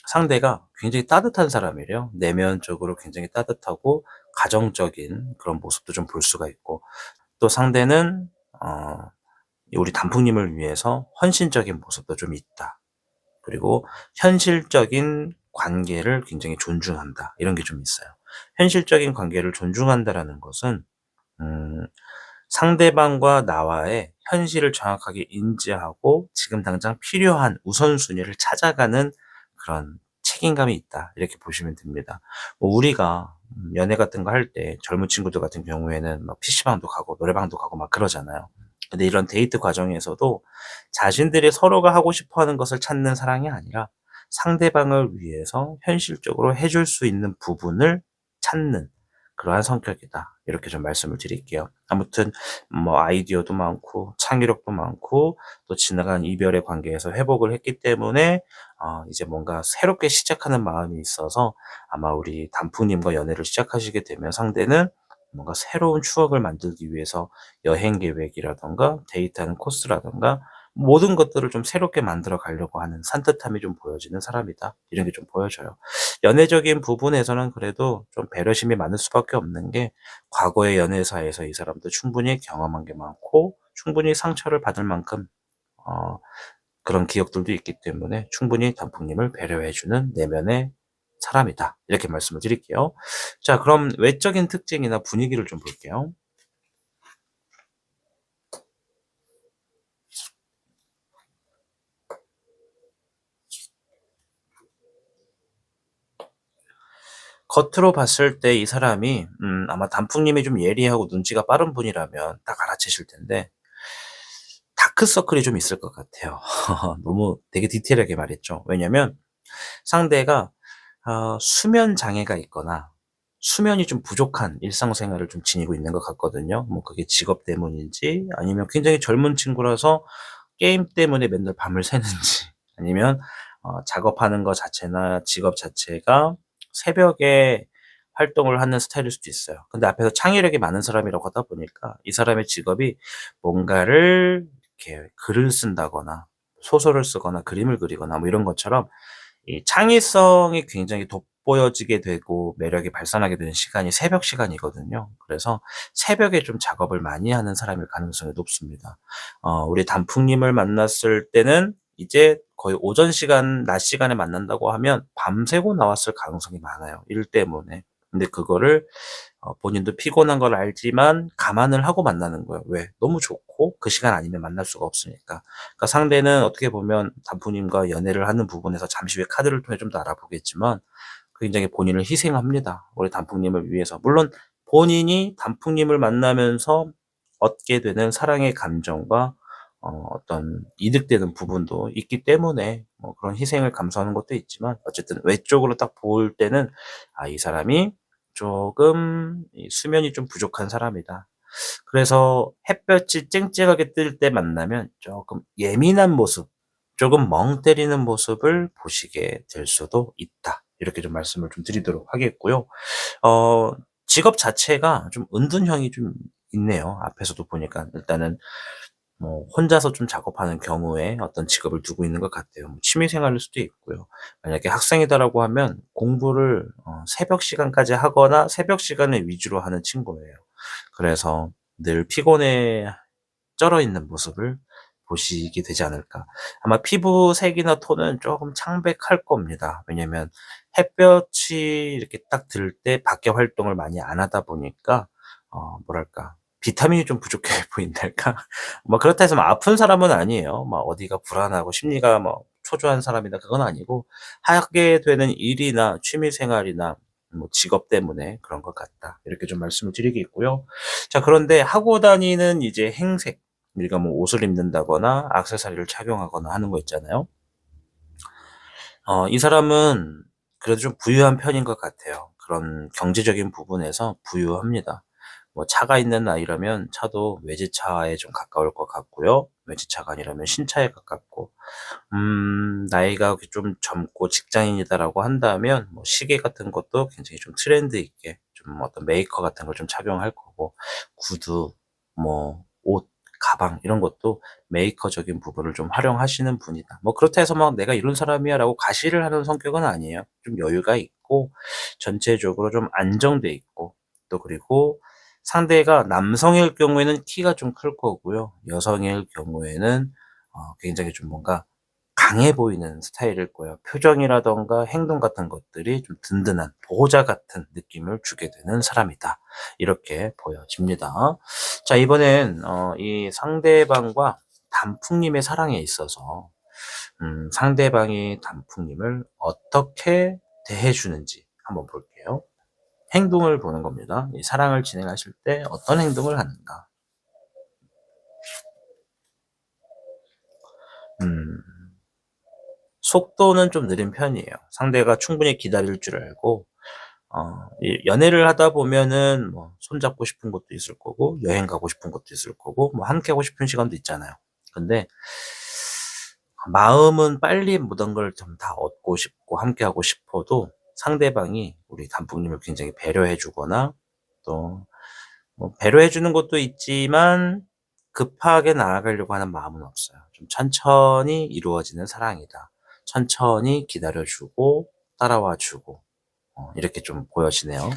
상대가 굉장히 따뜻한 사람이래요. 내면적으로 굉장히 따뜻하고 가정적인 그런 모습도 좀 볼 수가 있고, 또 상대는 어 우리 단풍님을 위해서 헌신적인 모습도 좀 있다. 그리고 현실적인 관계를 굉장히 존중한다. 이런 게 좀 있어요. 현실적인 관계를 존중한다라는 것은 음 상대방과 나와의 현실을 정확하게 인지하고 지금 당장 필요한 우선순위를 찾아가는 그런 책임감이 있다. 이렇게 보시면 됩니다. 뭐 우리가 연애 같은 거 할 때 젊은 친구들 같은 경우에는 막 PC방도 가고 노래방도 가고 막 그러잖아요. 근데 이런 데이트 과정에서도 자신들이 서로가 하고 싶어 하는 것을 찾는 사랑이 아니라 상대방을 위해서 현실적으로 해줄 수 있는 부분을 찾는 그러한 성격이다. 이렇게 좀 말씀을 드릴게요. 아무튼 뭐 아이디어도 많고 창의력도 많고, 또 지나간 이별의 관계에서 회복을 했기 때문에 이제 뭔가 새롭게 시작하는 마음이 있어서, 아마 우리 단풍님과 연애를 시작하시게 되면 상대는 뭔가 새로운 추억을 만들기 위해서 여행 계획이라든가 데이트하는 코스라든가 모든 것들을 좀 새롭게 만들어 가려고 하는 산뜻함이 좀 보여지는 사람이다. 이런 게 좀 보여져요. 연애적인 부분에서는 그래도 좀 배려심이 많을 수밖에 없는 게, 과거의 연애사에서 이 사람도 충분히 경험한 게 많고 충분히 상처를 받을 만큼 어 그런 기억들도 있기 때문에 충분히 단풍님을 배려해 주는 내면의 사람이다. 이렇게 말씀을 드릴게요. 자, 그럼 외적인 특징이나 분위기를 좀 볼게요. 겉으로 봤을 때 이 사람이 아마 단풍님이 좀 예리하고 눈치가 빠른 분이라면 딱 알아채실 텐데, 다크서클이 좀 있을 것 같아요. 너무 되게 디테일하게 말했죠. 왜냐면 상대가 수면 장애가 있거나 수면이 좀 부족한 일상생활을 좀 지니고 있는 것 같거든요. 뭐 그게 직업 때문인지, 아니면 굉장히 젊은 친구라서 게임 때문에 맨날 밤을 새는지, 아니면 작업하는 거 자체나 직업 자체가 새벽에 활동을 하는 스타일일 수도 있어요. 근데 앞에서 창의력이 많은 사람이라고 하다 보니까 이 사람의 직업이 뭔가를 이렇게 글을 쓴다거나 소설을 쓰거나 그림을 그리거나 뭐 이런 것처럼 이 창의성이 굉장히 돋보여지게 되고 매력이 발산하게 되는 시간이 새벽 시간이거든요. 그래서 새벽에 좀 작업을 많이 하는 사람일 가능성이 높습니다. 우리 단풍님을 만났을 때는 이제 거의 오전 시간, 낮 시간에 만난다고 하면 밤새고 나왔을 가능성이 많아요, 일 때문에. 근데 그거를 본인도 피곤한 걸 알지만 감안을 하고 만나는 거예요. 왜? 너무 좋고 그 시간 아니면 만날 수가 없으니까. 그러니까 상대는 어떻게 보면 단풍님과 연애를 하는 부분에서 잠시 후에 카드를 통해 좀 더 알아보겠지만 굉장히 본인을 희생합니다, 우리 단풍님을 위해서. 물론 본인이 단풍님을 만나면서 얻게 되는 사랑의 감정과 어떤 이득되는 부분도 있기 때문에 뭐 그런 희생을 감수하는 것도 있지만 어쨌든 외적으로 딱 볼 때는 '아 이 사람이 조금 이 수면이 좀 부족한 사람이다.' 그래서 햇볕이 쨍쨍하게 뜰 때 만나면 조금 예민한 모습, 조금 멍 때리는 모습을 보시게 될 수도 있다. 이렇게 좀 말씀을 좀 드리도록 하겠고요. 어 직업 자체가 좀 은둔형이 좀 있네요. 앞에서도 보니까 일단은 뭐 혼자서 좀 작업하는 경우에 어떤 직업을 두고 있는 것 같아요. 뭐 취미 생활일 수도 있고요. 만약에 학생이다라고 하면 공부를 새벽 시간까지 하거나 새벽 시간을 위주로 하는 친구예요. 그래서 늘 피곤해 쩔어 있는 모습을 보시게 되지 않을까. 아마 피부색이나 톤은 쪼금 창백할 겁니다. 왜냐면 햇볕이 이렇게 딱 들 때 밖에 활동을 많이 안 하다 보니까 뭐랄까 비타민이 좀 부족해 보인달까? 뭐 그렇다 해서 막 아픈 사람은 아니에요. 막 어디가 불안하고 심리가 뭐 초조한 사람이다 그건 아니고 하게 되는 일이나 취미 생활이나 뭐 직업 때문에 그런 것 같다. 이렇게 좀 말씀을 드리겠고요. 자 그런데 하고 다니는 이제 행색 우리가 뭐 옷을 입는다거나 액세서리를 착용하거나 하는 거 있잖아요. 이 사람은 그래도 좀 부유한 편인 것 같아요. 그런 경제적인 부분에서 부유합니다. 뭐 차가 있는 아이라면 차도 외제차에 좀 가까울 것 같고요. 외제차가 아니라면 신차에 가깝고 나이가 좀 젊고 직장인이다라고 한다면 뭐 시계 같은 것도 굉장히 좀 트렌드 있게 좀 어떤 메이커 같은 걸 좀 착용할 거고 구두 뭐 옷, 가방 이런 것도 메이커적인 부분을 좀 활용하시는 분이다. 뭐 그렇다 해서 막 '내가 이런 사람이야.'라고 과시를 하는 성격은 아니에요. 좀 여유가 있고 전체적으로 좀 안정돼 있고 또 그리고 상대가 남성일 경우에는 키가 좀 클 거고요. 여성일 경우에는 굉장히 좀 뭔가 강해 보이는 스타일일 거예요. 표정이라든가 행동 같은 것들이 좀 든든한 보호자 같은 느낌을 주게 되는 사람이다. 이렇게 보여집니다. 자 이번엔 이 상대방과 단풍님의 사랑에 있어서 상대방이 단풍님을 어떻게 대해 주는지 한번 볼게요. 행동을 보는 겁니다. 이 사랑을 진행하실 때 어떤 행동을 하는가. 음. 속도는 좀 느린 편이에요. 상대가 충분히 기다릴 줄 알고 이 연애를 하다 보면은 뭐 손잡고 싶은 것도 있을 거고 여행 가고 싶은 것도 있을 거고 뭐 함께 하고 싶은 시간도 있잖아요. 근데 마음은 빨리 모든 걸 좀 다 얻고 싶고 함께 하고 싶어도 상대방이 우리 단풍님을 굉장히 배려해 주거나 또 뭐 배려해 주는 것도 있지만 급하게 나아가려고 하는 마음은 없어요. 좀 천천히 이루어지는 사랑이다. 천천히 기다려 주고 따라와 주고 이렇게 좀 보여지네요.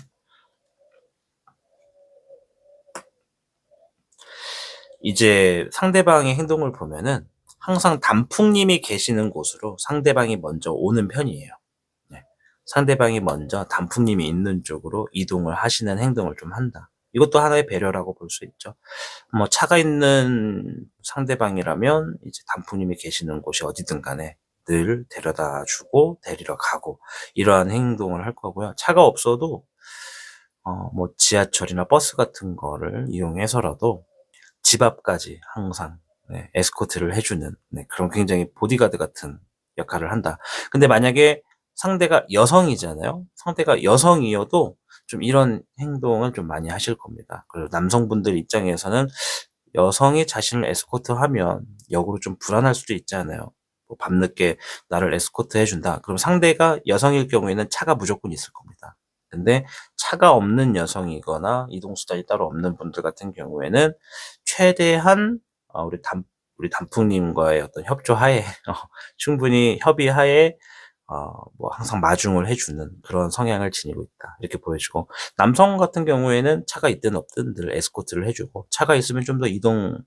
이제 상대방의 행동을 보면은 항상 단풍님이 계시는 곳으로 상대방이 먼저 오는 편이에요. 네. 상대방이 먼저 단풍님이 있는 쪽으로 이동을 하시는 행동을 좀 한다. 이것도 하나의 배려라고 볼 수 있죠. 뭐 차가 있는 상대방이라면 이제 단풍님이 계시는 곳이 어디든 간에 늘 데려다 주고 데리러 가고 이러한 행동을 할 거고요. 차가 없어도 뭐 지하철이나 버스 같은 거를 이용해서라도 집 앞까지 항상 네 에스코트를 해 주는 네 그런 굉장히 보디가드 같은 역할을 한다. 근데 만약에 상대가 여성이잖아요. 상대가 여성이어도 좀 이런 행동을 좀 많이 하실 겁니다. 그리고 남성분들 입장에서는 여성이 자신을 에스코트하면 역으로 좀 불안할 수도 있잖아요. 뭐 밤늦게 나를 에스코트해 준다. 그럼 상대가 여성일 경우에는 차가 무조건 있을 겁니다. 근데 차가 없는 여성이거나 이동 수단이 따로 없는 분들 같은 경우에는 최대한 우리 단풍님과의 어떤 협조하에 충분히 협의하에 뭐 항상 마중을 해 주는 그런 성향을 지니고 있다. 이렇게 보여지고 남성 같은 경우에는 차가 있든 없든 늘 에스코트를 해 주고 차가 있으면 좀 더 이동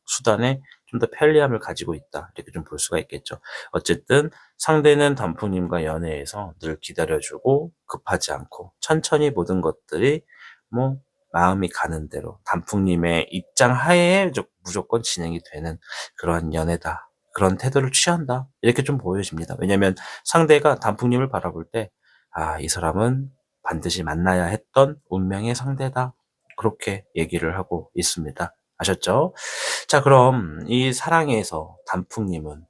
수단에 좀 더 편리함을 가지고 있다. 이렇게 좀 볼 수가 있겠죠. 어쨌든 상대는 단풍님과 연애에서 늘 기다려 주고 급하지 않고 천천히 모든 것들이 뭐 마음이 가는 대로 단풍님의 입장 하에 무조건 진행이 되는 그러한 연애다. 그런 태도를 취한다. 이렇게 좀 보여집니다. 왜냐면 상대가 단풍님을 바라볼 때 '아 이 사람은 반드시 만나야 했던 운명의 상대다.' 그렇게 얘기를 하고 있습니다. 아셨죠? 자, 그럼 이 사랑에서 단풍님은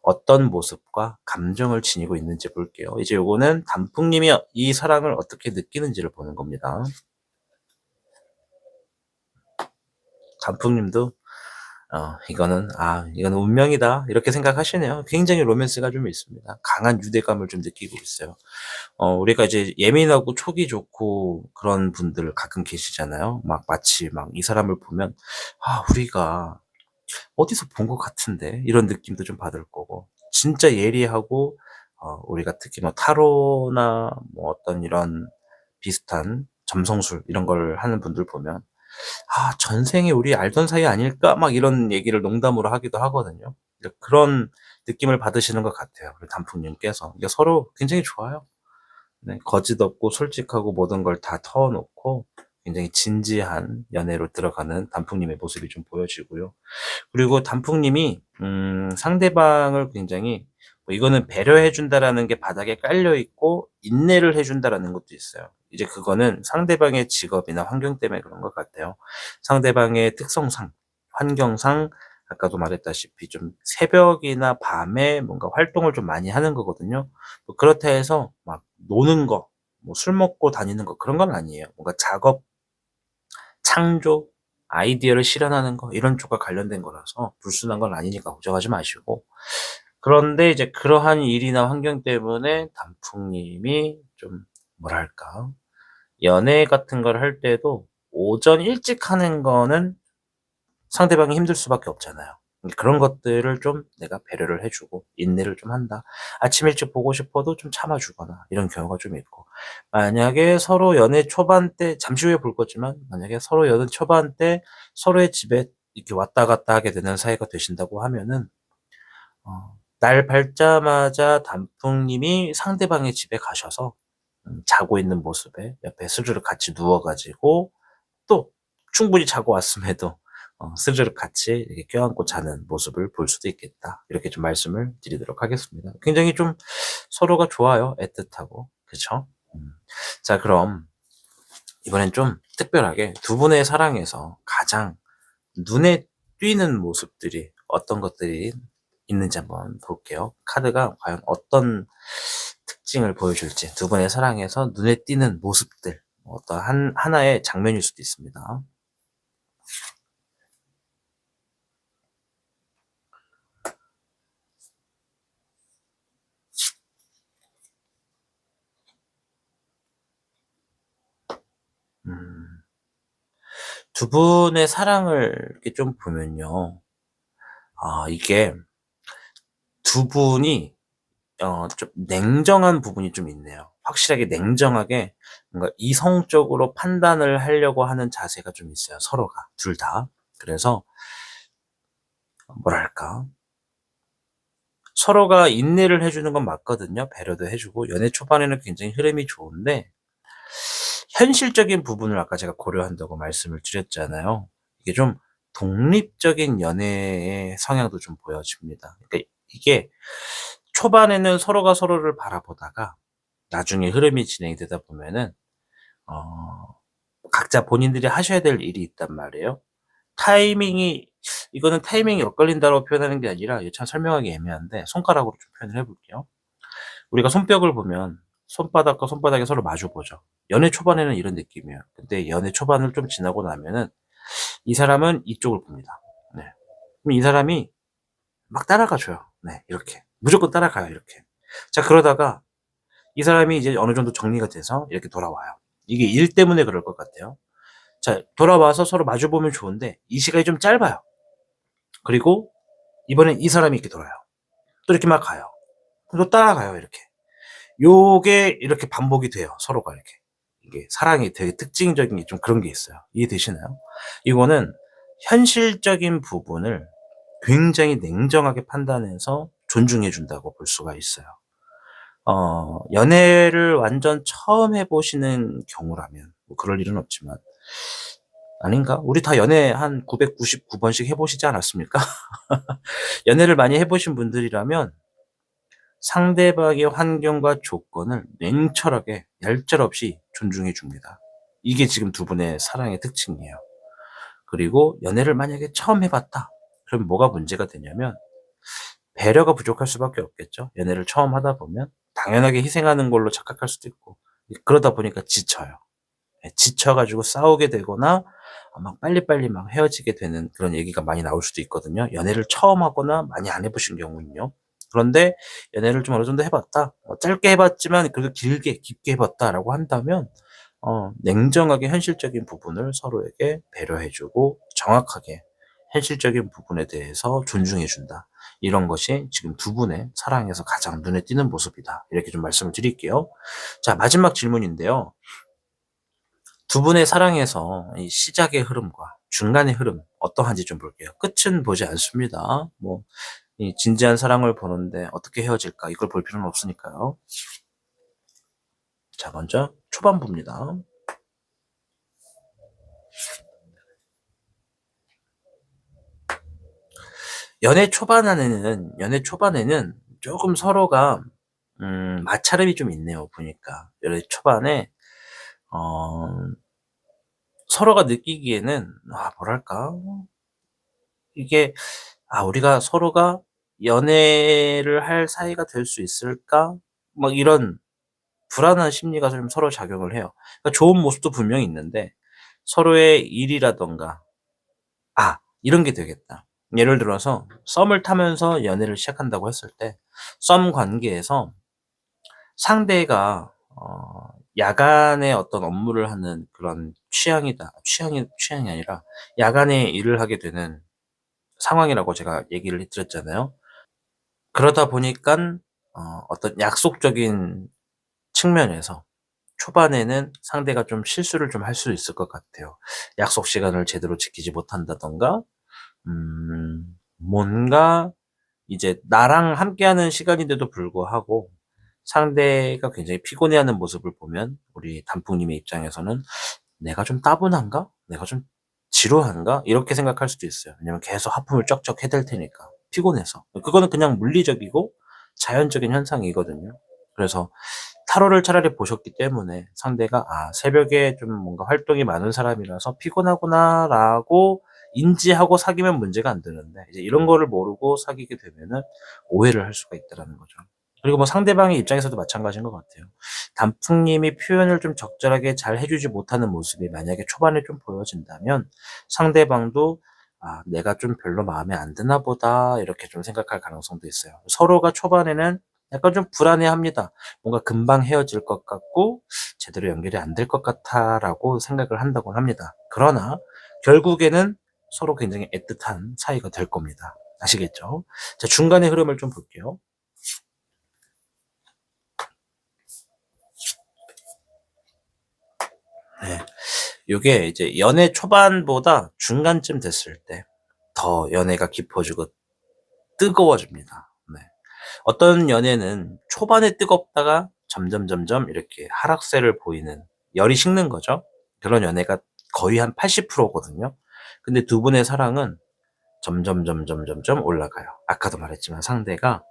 어떤 모습과 감정을 지니고 있는지 볼게요. 이제 요거는 단풍님이 이 사랑을 어떻게 느끼는지를 보는 겁니다. 단풍님도 이거는 운명이다 이렇게 생각하시네요. 굉장히 로맨스가 좀 있습니다. 강한 유대감을 좀 느끼고 있어요. 우리가 이제 예민하고 촉이 좋고 그런 분들 가끔 계시잖아요. 막 마치 막 이 사람을 보면 우리가 어디서 본 것 같은데 이런 느낌도 좀 받을 거고, 진짜 예리하고 우리가 특히 뭐 타로나 뭐 어떤 이런 비슷한 점성술 이런 걸 하는 분들 보면 전생에 우리 알던 사이 아닐까 막 이런 얘기를 농담으로 하기도 하거든요. 그런 느낌을 받으시는 것 같아요, 우리 단풍님께서. 이게 서로 굉장히 좋아요. 네, 거짓 없고 솔직하고 모든 걸 다 털어놓고 굉장히 진지한 연애로 들어가는 단풍님의 모습이 좀 보여지고요. 그리고 단풍님이 상대방을 굉장히, 뭐 이거는 배려해 준다라는 게 바닥에 깔려 있고 인내를 해 준다라는 것도 있어요. 이제 그거는 상대방의 직업이나 환경 때문에 그런 것 같아요. 상대방의 특성상, 환경상, 아까도 말했다시피 좀 새벽이나 밤에 뭔가 활동을 좀 많이 하는 거거든요. 뭐 그렇다 해서 막 노는 거, 뭐 술 먹고 다니는 거 그런 건 아니에요. 뭔가 작업, 창조, 아이디어를 실현하는 거 이런 쪽과 관련된 거라서 불순한 건 아니니까 걱정하지 마시고. 그런데 이제 그러한 일이나 환경 때문에 단풍님이 좀 뭐랄까, 연애 같은 걸 할 때도 오전 일찍 하는 거는 상대방이 힘들 수밖에 없잖아요. 그런 것들을 좀 내가 배려를 해 주고 인내를 좀 한다. 아침 일찍 보고 싶어도 좀 참아 주거나 이런 경우가 좀 있고. 만약에 서로 연애 초반 때, 잠시 후에 볼 거지만 만약에 서로 연애 초반 때 서로의 집에 이렇게 왔다 갔다 하게 되는 사이가 되신다고 하면은 날 밝자마자 단풍님이 상대방의 집에 가셔서 자고 있는 모습에 옆에 스르륵 같이 누워 가지고, 또 충분히 자고 왔음에도 스르륵 같이 이렇게 껴안고 자는 모습을 볼 수도 있겠다. 이렇게 좀 말씀을 드리도록 하겠습니다. 굉장히 좀 서로가 좋아요. 애틋하고. 그쵸? 자, 그럼 이번엔 좀 특별하게 두 분의 사랑에서 가장 눈에 띄는 모습들이 어떤 것들이 있는지 한번 볼게요. 카드가 과연 어떤 특징을 보여줄지, 두 분의 사랑에서 눈에 띄는 모습들, 어떤 하나의 장면일 수도 있습니다. 음. 두 분의 사랑을 이렇게 좀 보면요. 이게 두 분이 좀 냉정한 부분이 좀 있네요. 확실하게 냉정하게 뭔가 이성적으로 판단을 하려고 하는 자세가 좀 있어요, 서로가, 둘 다. 그래서 뭐랄까, 서로가 인내를 해 주는 건 맞거든요. 배려도 해 주고 연애 초반에는 굉장히 흐름이 좋은데, 현실적인 부분을 아까 제가 고려한다고 말씀을 드렸잖아요. 이게 좀 독립적인 연애의 성향도 좀 보여집니다. 그러니까 이게 초반에는 서로가 서로를 바라보다가 나중에 흐름이 진행이 되다 보면은 어 각자 본인들이 하셔야 될 일이 있단 말이에요. 타이밍이 이거는 타이밍이 엇갈린다고 표현하는 게 아니라, 이거 참 설명하기 애매한데 손가락으로 좀 표현을 해 볼게요. 우리가 손뼉을 보면 손바닥과 손바닥이 서로 마주 보죠. 연애 초반에는 이런 느낌이에요. 근데 연애 초반을 좀 지나고 나면은 이 사람은 이쪽을 봅니다. 네. 그럼 이 사람이 막 따라가 줘요. 네, 이렇게. 무조건 따라가요, 이렇게. 자, 그러다가 이 사람이 이제 어느 정도 정리가 돼서 이렇게 돌아와요. 이게 일 때문에 그럴 것 같아요. 자, 돌아와서 서로 마주 보면 좋은데 이 시간이 좀 짧아요. 그리고 이번엔 이 사람이 이렇게 돌아요. 또 이렇게 막 가요. 또 따라가요, 이렇게. 요게 이렇게 반복이 돼요, 서로가 이렇게. 이게 사랑이 되게 특징적인 게 좀 그런 게 있어요. 이해되시나요? 이거는 현실적인 부분을 굉장히 냉정하게 판단해서 존중해 준다고 볼 수가 있어요. 연애를 완전 처음 해 보시는 경우라면 뭐 그럴 일은 없지만, 아닌가? 우리 다 연애 한 999 번씩 해 보시지 않았습니까? 연애를 많이 해 보신 분들이라면 상대방의 환경과 조건을 냉철하게 얄짤없이 존중해 줍니다. 이게 지금 두 분의 사랑의 특징이에요. 그리고 연애를 만약에 처음 해봤다. 그럼 뭐가 문제가 되냐면 배려가 부족할 수밖에 없겠죠. 연애를 처음 하다 보면 당연하게 희생하는 걸로 착각할 수도 있고 그러다 보니까 지쳐요. 지쳐가지고 싸우게 되거나 막 빨리빨리 막 헤어지게 되는 그런 얘기가 많이 나올 수도 있거든요. 연애를 처음 하거나 많이 안 해보신 경우는요. 그런데 연애를 좀 어느 정도 해봤다. 짧게 해봤지만 그래도 길게 깊게 해봤다라고 한다면 냉정하게 현실적인 부분을 서로에게 배려해주고 정확하게 현실적인 부분에 대해서 존중해준다. 이런 것이 지금 두 분의 사랑에서 가장 눈에 띄는 모습이다. 이렇게 좀 말씀을 드릴게요. 자, 마지막 질문인데요. 두 분의 사랑에서 이 시작의 흐름과 중간의 흐름 어떠한지 좀 볼게요. 끝은 보지 않습니다. 이 진지한 사랑을 보는데 어떻게 헤어질까 이걸 볼 필요는 없으니까요. 자, 먼저 초반부입니다. 연애 초반에는 조금 서로가 마찰음이 좀 있네요. 보니까 연애 초반에 어, 서로가 느끼기에는 뭐랄까 이게 우리가 서로가 연애를 할 사이가 될 수 있을까? 막 이런 불안한 심리가 좀 서로 작용을 해요. 그러니까 좋은 모습도 분명히 있는데 서로의 일이라던가 이런 게 되겠다. 예를 들어서 썸을 타면서 연애를 시작한다고 했을 때 썸 관계에서 상대가 야간에 어떤 업무를 하는 그런 취향이 아니라 야간에 일을 하게 되는 상황이라고 제가 얘기를 해 드렸잖아요. 그러다 보니깐 어떤 약속적인 측면에서 초반에는 상대가 좀 실수를 좀 할 수 있을 것 같아요. 약속 시간을 제대로 지키지 못한다든가 뭔가 이제 나랑 함께하는 시간인데도 불구하고 상대가 굉장히 피곤해하는 모습을 보면 우리 단풍님의 입장에서는 '내가 좀 따분한가? 내가 좀 지루한가?' 이렇게 생각할 수도 있어요. 왜냐면 계속 하품을 쩍쩍 해댈 테니까 피곤해서. 그거는 그냥 물리적이고 자연적인 현상이거든요. 그래서 타로를 차라리 보셨기 때문에 상대가 '새벽에 좀 뭔가 활동이 많은 사람이라서 피곤하구나.'라고 인지하고 사귀면 문제가 안 되는데 이제 이런 거를 모르고 사귀게 되면은 오해를 할 수가 있다라는 거죠. 그리고 상대방의 입장에서도 마찬가지인 것 같아요. 단풍님이 표현을 좀 적절하게 잘 해주지 못하는 모습이 만약에 초반에 좀 보여진다면 상대방도 '내가 좀 별로 마음에 안 드나 보다.' 이렇게 좀 생각할 가능성도 있어요. 서로가 초반에는 약간 좀 불안해합니다. 뭔가 금방 헤어질 것 같고 '제대로 연결이 안 될 것 같아.'라고 생각을 한다곤 합니다. 그러나 결국에는 서로 굉장히 애틋한 사이가 될 겁니다. 아시겠죠? 자, 중간의 흐름을 좀 볼게요. 네. 요게 이제 연애 초반보다 중간쯤 됐을 때 더 연애가 깊어지고 뜨거워집니다. 네. 어떤 연애는 초반에 뜨겁다가 점점점점 이렇게 하락세를 보이는 열이 식는 거죠. 그런 연애가 거의 한 80% 거든요. 근데 두 분의 사랑은 점점점점점점 올라가요. 아까도 말했지만 상대가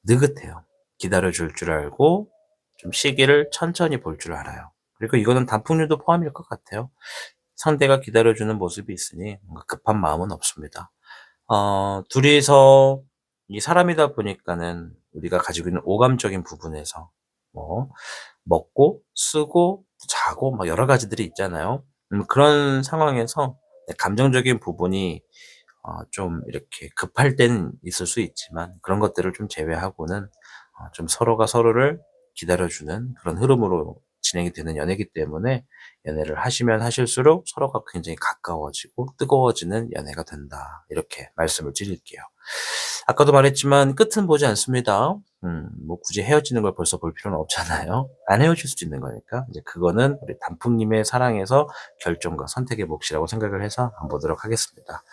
느긋해요. 기다려 줄 줄 알고 좀 시기를 천천히 볼 줄 알아요. 그리고 이거는 단풍류도 포함일 것 같아요. 상대가 기다려 주는 모습이 있으니 뭔가 급한 마음은 없습니다. 둘이서 이 사람이다 보니까는 우리가 가지고 있는 오감적인 부분에서 뭐 먹고 쓰고 자고 막 여러 가지들이 있잖아요. 그런 상황에서 감정적인 부분이 좀 이렇게 급할 때는 있을 수 있지만 그런 것들을 좀 제외하고는 좀 서로가 서로를 기다려주는 그런 흐름으로 진행이 되는 연애이기 때문에 연애를 하시면 하실수록 서로가 굉장히 가까워지고 뜨거워지는 연애가 된다. 이렇게 말씀을 드릴게요. 아까도 말했지만 끝은 보지 않습니다. 굳이 헤어지는 걸 벌써 볼 필요는 없잖아요. 안 헤어질 수도 있는 거니까. 이제 그거는 우리 단풍님의 사랑에서 결정과 선택의 몫이라고 생각을 해서 한번 보도록 하겠습니다.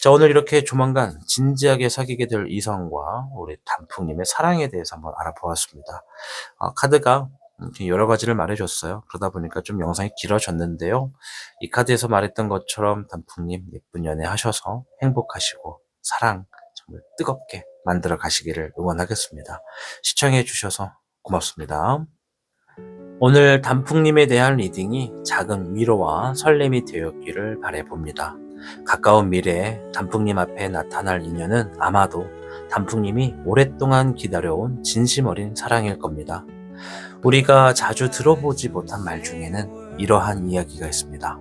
자, 오늘 이렇게 조만간 진지하게 사귀게 될 이성과 우리 단풍님의 사랑에 대해서 한번 알아보았습니다. 카드가 여러 가지를 말해줬어요. 그러다 보니까 좀 영상이 길어졌는데요. 이 카드에서 말했던 것처럼 단풍님 예쁜 연애 하셔서 행복하시고 사랑 정말 뜨겁게 만들어 가시기를 응원하겠습니다. 시청해 주셔서 고맙습니다. 오늘 단풍님에 대한 리딩이 작은 위로와 설렘이 되었기를 바라봅니다. 가까운 미래에 단풍님 앞에 나타날 인연은 아마도 단풍님이 오랫동안 기다려온 진심 어린 사랑일 겁니다. 우리가 자주 들어보지 못한 말 중에는 이러한 이야기가 있습니다.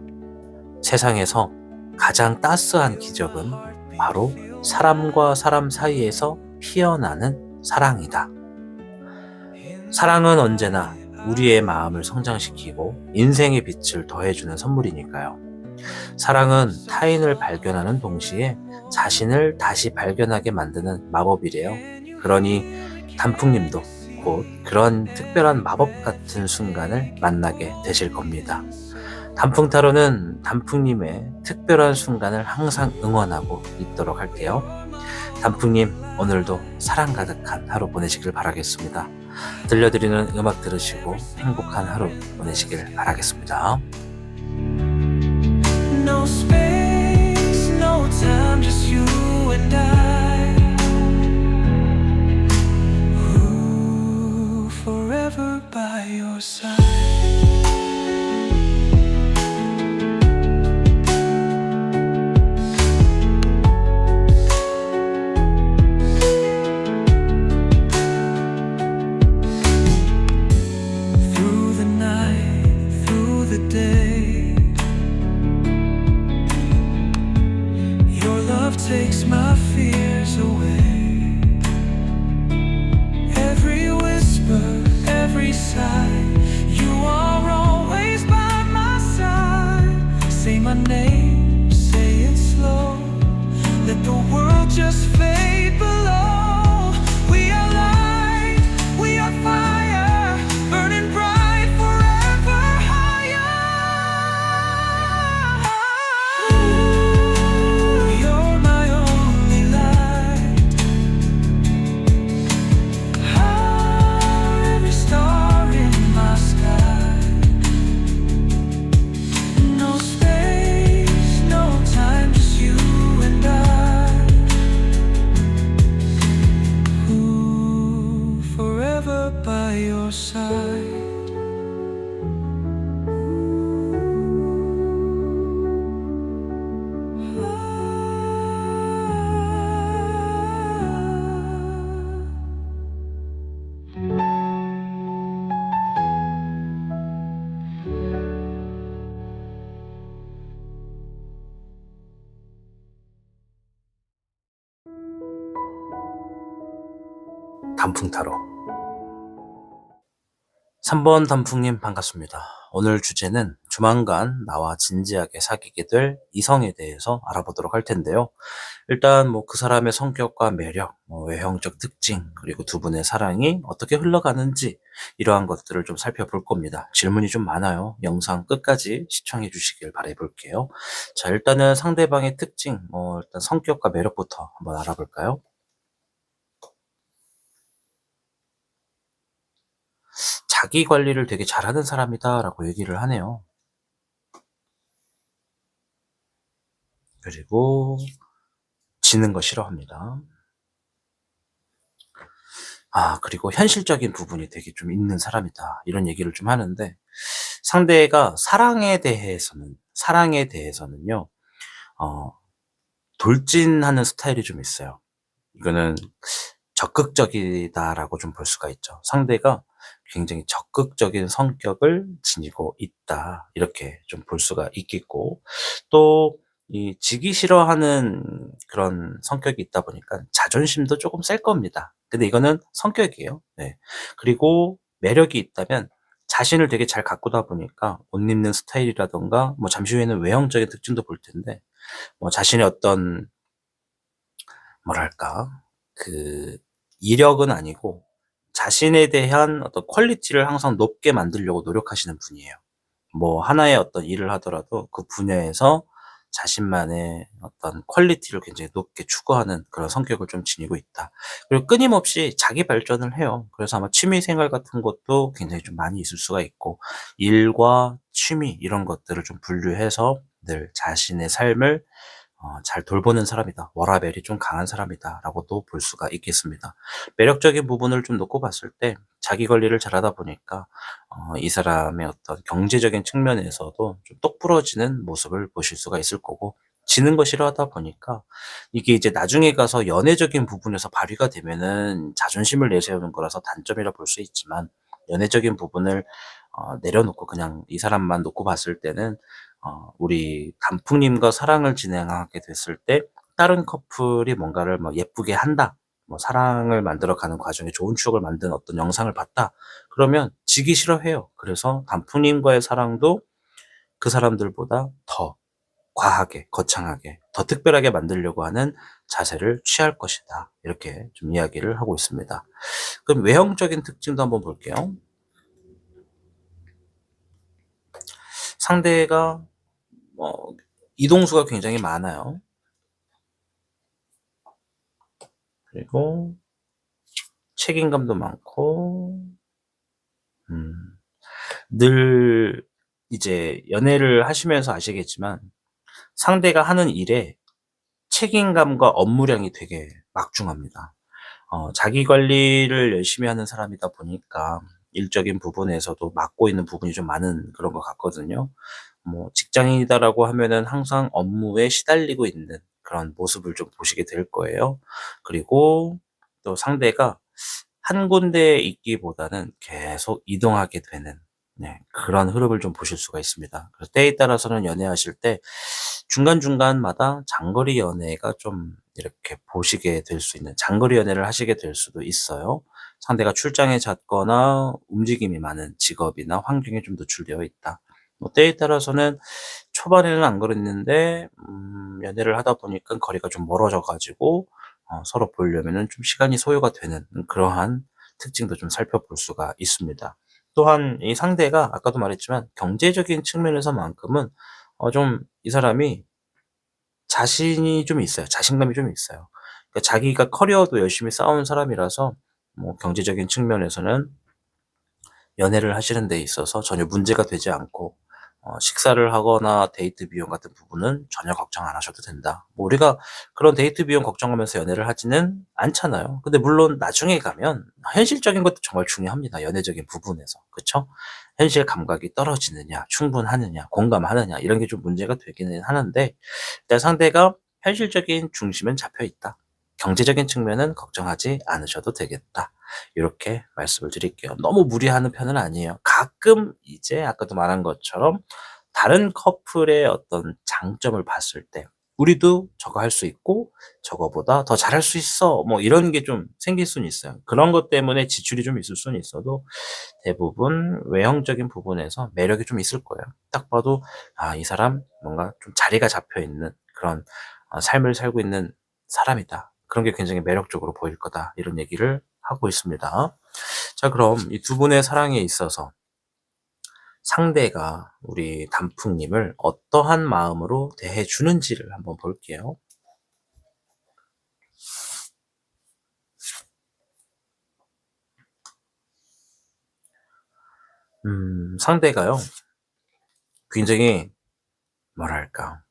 세상에서 가장 따스한 기적은 바로 사람과 사람 사이에서 피어나는 사랑이다. 사랑은 언제나 우리의 마음을 성장시키고 인생의 빛을 더해주는 선물이니까요. 사랑은 타인을 발견하는 동시에 자신을 다시 발견하게 만드는 마법이래요. 그러니 단풍님도 곧 그런 특별한 마법 같은 순간을 만나게 되실 겁니다. 단풍타로는 단풍님의 특별한 순간을 항상 응원하고 있도록 할게요. 단풍님, 오늘도 사랑 가득한 하루 보내시길 바라겠습니다. 들려드리는 음악 들으시고 행복한 하루 보내시길 바라겠습니다. No space, no time, just you and I. Ooh, forever by your side. Through the night, through the day, your love takes my fears away. Every whisper, every sigh, you are always by my side. Say my name, say it slow. Let the world just fade below. We are light, we are fire, burning bright forever higher. You're my only light. Every star in my sky. No space, no time, just you and I. Ooh, forever by your side. 단풍타로 3번 단풍님 반갑습니다. 오늘 주제는 조만간 나와 진지하게 사귀게 될 이성에 대해서 알아보도록 할 텐데요. 일단 그 사람의 성격과 매력, 외형적 특징, 그리고 두 분의 사랑이 어떻게 흘러가는지 이러한 것들을 좀 살펴볼 겁니다. 질문이 좀 많아요. 영상 끝까지 시청해 주시길 바라볼게요. 자, 일단은 상대방의 특징, 일단 성격과 매력부터 한번 알아볼까요? 자기 관리를 되게 잘하는 사람이다라고 얘기를 하네요. 그리고 지는 거 싫어합니다. 그리고 현실적인 부분이 되게 좀 있는 사람이다. 이런 얘기를 좀 하는데, 상대가 사랑에 대해서는요, 돌진하는 스타일이 좀 있어요. 이거는 적극적이다라고 좀 볼 수가 있죠. 상대가 굉장히 적극적인 성격을 지니고 있다. 이렇게 좀 볼 수가 있겠고, 또 이 지기 싫어하는 그런 성격이 있다 보니까 자존심도 조금 셀 겁니다. 근데 이거는 성격이에요. 네. 그리고 매력이 있다면 자신을 되게 잘 가꾸다 보니까 옷 입는 스타일이라던가 잠시 후에는 외형적인 특징도 볼 텐데, 자신의 어떤 뭐랄까 그 이력은 아니고 자신에 대한 어떤 퀄리티를 항상 높게 만들려고 노력하시는 분이에요. 하나의 어떤 일을 하더라도 그 분야에서 자신만의 어떤 퀄리티를 굉장히 높게 추구하는 그런 성격을 좀 지니고 있다. 그리고 끊임없이 자기 발전을 해요. 그래서 아마 취미 생활 같은 것도 굉장히 좀 많이 있을 수가 있고, 일과 취미 이런 것들을 좀 분류해서 늘 자신의 삶을 잘 돌보는 사람이다. 워라밸이 좀 강한 사람이다라고도 볼 수가 있겠습니다. 매력적인 부분을 좀 놓고 봤을 때 자기 관리를 잘하다 보니까 이 사람의 어떤 경제적인 측면에서도 좀 똑부러지는 모습을 보실 수가 있을 거고, 지는 거 싫어하다 보니까 이게 이제 나중에 가서 연애적인 부분에서 발휘가 되면은 자존심을 내세우는 거라서 단점이라 볼 수 있지만, 연애적인 부분을 내려놓고 그냥 이 사람만 놓고 봤을 때는 우리 단풍님과 사랑을 진행하게 됐을 때 다른 커플이 뭔가를 뭐 예쁘게 한다, 뭐 사랑을 만들어가는 과정에 좋은 추억을 만든 어떤 영상을 봤다, 그러면 지기 싫어해요. 그래서 단풍님과의 사랑도 그 사람들보다 더 과하게, 거창하게, 더 특별하게 만들려고 하는 자세를 취할 것이다. 이렇게 좀 이야기를 하고 있습니다. 그럼 외형적인 특징도 한번 볼게요. 상대가 이동수가 굉장히 많아요. 그리고 책임감도 많고, 늘 이제 연애를 하시면서 아시겠지만 상대가 하는 일에 책임감과 업무량이 되게 막중합니다. 자기 관리를 열심히 하는 사람이다 보니까 일적인 부분에서도 맡고 있는 부분이 좀 많은 그런 것 같거든요. 뭐 직장인이다라고 하면은 항상 업무에 시달리고 있는 그런 모습을 좀 보시게 될 거예요. 그리고 또 상대가 한 군데에 있기보다는 계속 이동하게 되는, 네, 그런 흐름을 좀 보실 수가 있습니다. 그래서 때에 따라서는 연애하실 때 중간중간마다 장거리 연애가 좀 이렇게 보시게 될 수 있는, 장거리 연애를 하시게 될 수도 있어요. 상대가 출장에 잦거나 움직임이 많은 직업이나 환경에 좀 노출되어 있다. 뭐 때에 따라서는 초반에는 안 그랬는데 연애를 하다 보니까 거리가 좀 멀어져 가지고 서로 보려면은 좀 시간이 소요가 되는 그러한 특징도 좀 살펴볼 수가 있습니다. 또한 이 상대가 아까도 말했지만 경제적인 측면에서만큼은 좀 이 사람이 자신이 좀 있어요. 자신감이 좀 있어요. 그러니까 자기가 커리어도 열심히 쌓아온 사람이라서 뭐 경제적인 측면에서는 연애를 하시는 데 있어서 전혀 문제가 되지 않고, 식사를 하거나 데이트 비용 같은 부분은 전혀 걱정 안 하셔도 된다. 뭐 우리가 그런 데이트 비용 걱정하면서 연애를 하지는 않잖아요. 근데 물론 나중에 가면 현실적인 것도 정말 중요합니다. 연애적인 부분에서. 그쵸? 현실 감각이 떨어지느냐, 충분하느냐, 공감하느냐, 이런 게 좀 문제가 되기는 하는데, 일단 상대가 현실적인 중심은 잡혀 있다. 경제적인 측면은 걱정하지 않으셔도 되겠다. 이렇게 말씀을 드릴게요. 너무 무리하는 편은 아니에요. 가끔 이제 아까도 말한 것처럼 다른 커플의 어떤 장점을 봤을 때 '우리도 저거 할 수 있고 저거보다 더 잘할 수 있어.' 뭐 이런 게 좀 생길 수는 있어요. 그런 것 때문에 지출이 좀 있을 수는 있어도 대부분 외형적인 부분에서 매력이 좀 있을 거예요. 딱 봐도 '아, 이 사람 뭔가 좀 자리가 잡혀 있는 그런 삶을 살고 있는 사람이다. 그런 게 굉장히 매력적으로 보일 거다.' 이런 얘기를 하고 있습니다. 자, 그럼 이 두 분의 사랑에 있어서 상대가 우리 단풍님을 어떠한 마음으로 대해 주는지를 한번 볼게요. 상대가요, 굉장히 뭐랄까,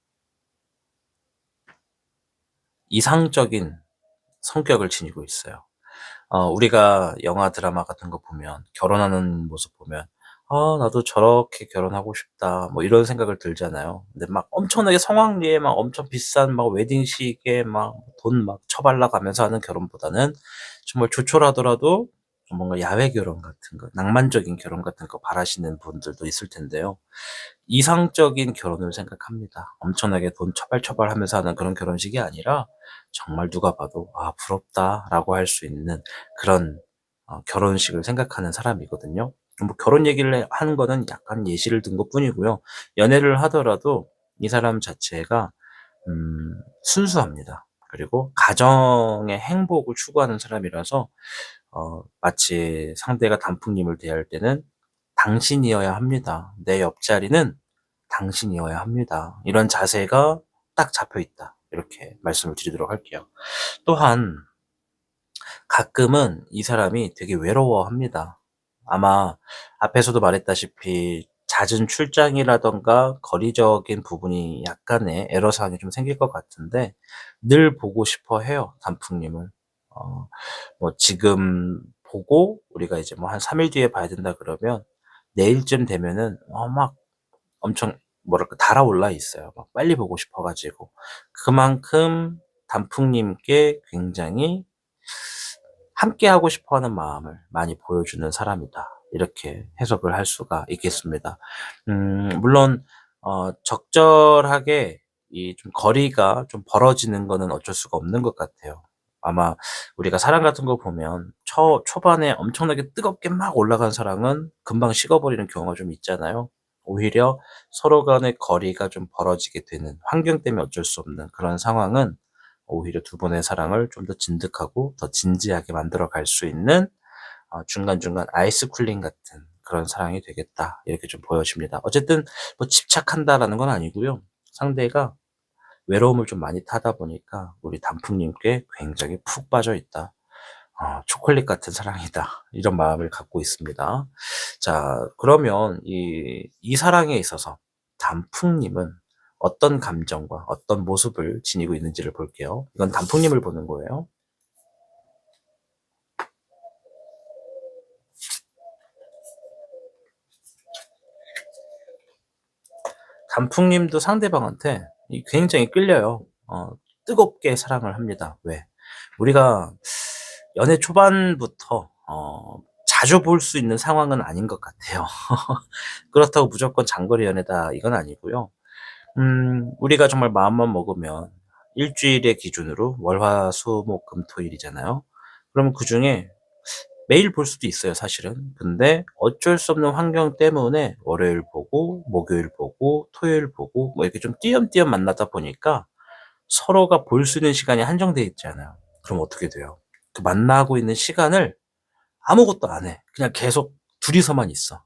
이상적인 성격을 지니고 있어요. 우리가 영화 드라마 같은 거 보면, 결혼하는 모습 보면 '아, 나도 저렇게 결혼하고 싶다.' 뭐 이런 생각을 들잖아요. 근데 막 엄청나게 성황리에 막 엄청 비싼 막 웨딩식에 막 돈 막 처발라 가면서 하는 결혼보다는 정말 조촐하더라도 뭔가 야외 결혼 같은 거, 낭만적인 결혼 같은 거 바라시는 분들도 있을 텐데요. 이상적인 결혼을 생각합니다. 엄청나게 돈 처발처발하면서 하는 그런 결혼식이 아니라 정말 누가 봐도 '아, 부럽다.'라고 할 수 있는 그런 결혼식을 생각하는 사람이거든요. 뭐 결혼 얘기를 하는 거는 약간 예시를 든 것뿐이고요. 연애를 하더라도 이 사람 자체가 순수합니다. 그리고 가정의 행복을 추구하는 사람이라서 마치 상대가 단풍님을 대할 때는 '당신이어야 합니다. 내 옆자리는 당신이어야 합니다.' 이런 자세가 딱 잡혀 있다. 이렇게 말씀을 드리도록 할게요. 또한 가끔은 이 사람이 되게 외로워합니다. 아마 앞에서도 말했다시피 잦은 출장이라든가 거리적인 부분이 약간의 애로사항이 좀 생길 것 같은데 늘 보고 싶어 해요, 단풍님을. 어 뭐 지금 보고 우리가 이제 뭐 한 3일 뒤에 봐야 된다 그러면 내일쯤 되면은 막 엄청 뭐랄까 달아올라 있어요. 막 빨리 보고 싶어 가지고. 그만큼 단풍님께 굉장히 함께하고 싶어 하는 마음을 많이 보여주는 사람이다. 이렇게 해석을 할 수가 있겠습니다. 물론 적절하게 이 좀 거리가 좀 벌어지는 거는 어쩔 수가 없는 것 같아요. 아마 우리가 사랑 같은 거 보면 초반에 엄청나게 뜨겁게 막 올라간 사랑은 금방 식어버리는 경우가 좀 있잖아요. 오히려 서로 간의 거리가 좀 벌어지게 되는 환경 때문에 어쩔 수 없는 그런 상황은 오히려 두 분의 사랑을 좀 더 진득하고 더 진지하게 만들어 갈 수 있는 중간중간 아이스 쿨링 같은 그런 사랑이 되겠다. 이렇게 좀 보여집니다. 어쨌든 뭐 집착한다라는 건 아니고요. 상대가 외로움을 좀 많이 타다 보니까 우리 단풍님께 굉장히 푹 빠져 있다. '초콜릿 같은 사랑이다.' 이런 마음을 갖고 있습니다. 자, 그러면 이 사랑에 있어서 단풍님은 어떤 감정과 어떤 모습을 지니고 있는지를 볼게요. 이건 단풍님을 보는 거예요. 단풍님도 상대방한테 굉장히 끌려요. 뜨겁게 사랑을 합니다. 왜? 우리가 연애 초반부터 자주 볼 수 있는 상황은 아닌 것 같아요. 그렇다고 무조건 장거리 연애다 이건 아니고요. 우리가 정말 마음만 먹으면 일 주일의 기준으로 월, 화, 수, 목, 금, 토일이잖아요. 그러면 그중에 매일 볼 수도 있어요, 사실은. 근데 어쩔 수 없는 환경 때문에 월요일 보고 목요일 보고 토요일 보고 뭐 이렇게 좀 띄엄띄엄 만나다 보니까 서로가 볼 수 있는 시간이 한정돼 있잖아요. 그럼 어떻게 돼요? 그 만나고 있는 시간을 아무것도 안 해. 그냥 계속 둘이서만 있어.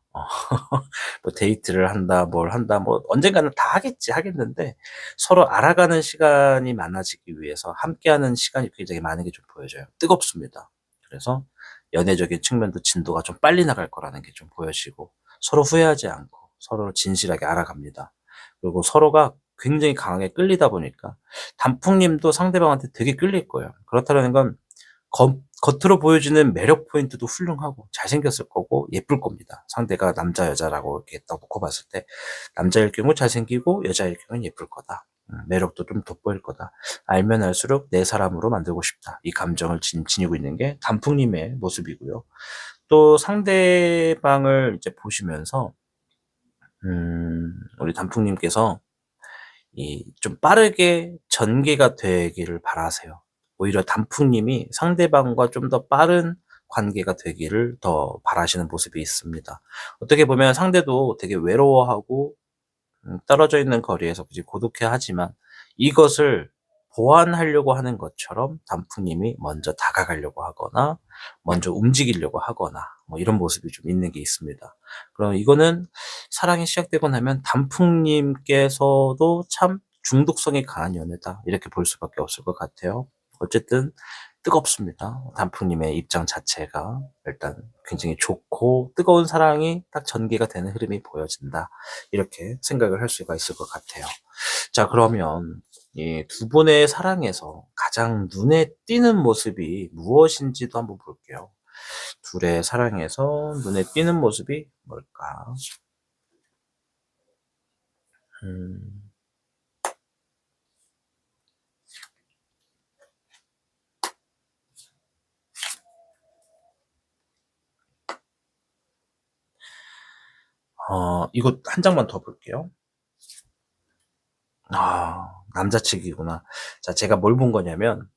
뭐 데이트를 한다, 뭘 한다, 뭐 언젠가는 다 하겠지, 하겠는데 서로 알아가는 시간이 많아지기 위해서 함께하는 시간이 굉장히 많은 게 좀 보여져요. 뜨겁습니다. 그래서 연애적인 측면도 진도가 좀 빨리 나갈 거라는 게 좀 보여지고 서로 후회하지 않고 서로를 진실하게 알아갑니다. 그리고 서로가 굉장히 강하게 끌리다 보니까 단풍님도 상대방한테 되게 끌릴 거예요. 그렇다는 건 겉으로 보여지는 매력 포인트도 훌륭하고 잘생겼을 거고 예쁠 겁니다. 상대가 남자 여자라고 이렇게 딱 놓고 봤을 때 남자일 경우 잘생기고 여자일 경우는 예쁠 거다. 매력도 좀 돋보일 거다. 알면 알수록 내 사람으로 만들고 싶다. 이 감정을 지니고 있는 게 단풍님의 모습이고요. 또 상대방을 이제 보시면서 우리 단풍님께서 이 좀 빠르게 전개가 되기를 바라세요. 오히려 단풍님이 상대방과 좀 더 빠른 관계가 되기를 더 바라시는 모습이 있습니다. 어떻게 보면 상대도 되게 외로워하고 떨어져 있는 거리에서 그지 고독해하지만 이것을 보완하려고 하는 것처럼 단풍님이 먼저 다가가려고 하거나 먼저 움직이려고 하거나 뭐 이런 모습이 좀 있는 게 있습니다. 그럼 이거는 사랑이 시작되고 나면 단풍님께서도 참 중독성이 강한 연애다 이렇게 볼 수밖에 없을 것 같아요. 어쨌든 뜨겁습니다. 단풍님의 입장 자체가 일단 굉장히 좋고 뜨거운 사랑이 딱 전개가 되는 흐름이 보여진다. 이렇게 생각을 할 수가 있을 것 같아요. 자, 그러면 이 두 분의 사랑에서 가장 눈에 띄는 모습이 무엇인지도 한번 볼게요. 둘의 사랑에서 눈에 띄는 모습이 뭘까? 음, 이거 한 장만 더 볼게요. 남자 측이구나. 자, 제가 뭘 본 거냐면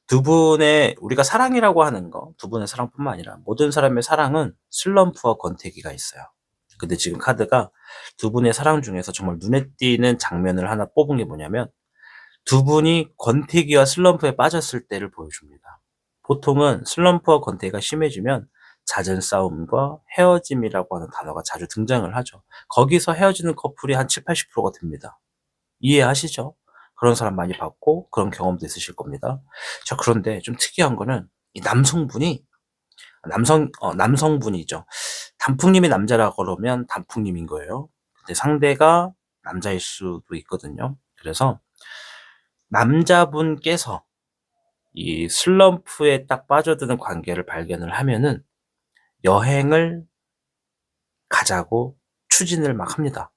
두 분의 우리가 사랑이라고 하는 거, 두 분의 사랑뿐만 아니라 모든 사람의 사랑은 슬럼프와 권태기가 있어요. 근데 지금 카드가 두 분의 사랑 중에서 정말 눈에 띄는 장면을 하나 뽑은 게 뭐냐면 두 분이 권태기와 슬럼프에 빠졌을 때를 보여줍니다. 보통은 슬럼프와 권태기가 심해지면 잦은 싸움과 헤어짐이라고 하는 단어가 자주 등장을 하죠. 거기서 헤어지는 커플이 한 7, 80%가 됩니다. 이해하시죠? 그런 사람 많이 봤고 그런 경험도 있으실 겁니다. 자, 그런데 좀 특이한 거는 이 남성분이죠. 단풍님이 남자라 그러면 단풍님인 거예요. 근데 상대가 남자일 수도 있거든요. 그래서 남자분께서 이 슬럼프에 딱 빠져드는 관계를 발견을 하면은 여행을 가자고 추진을 막 합니다.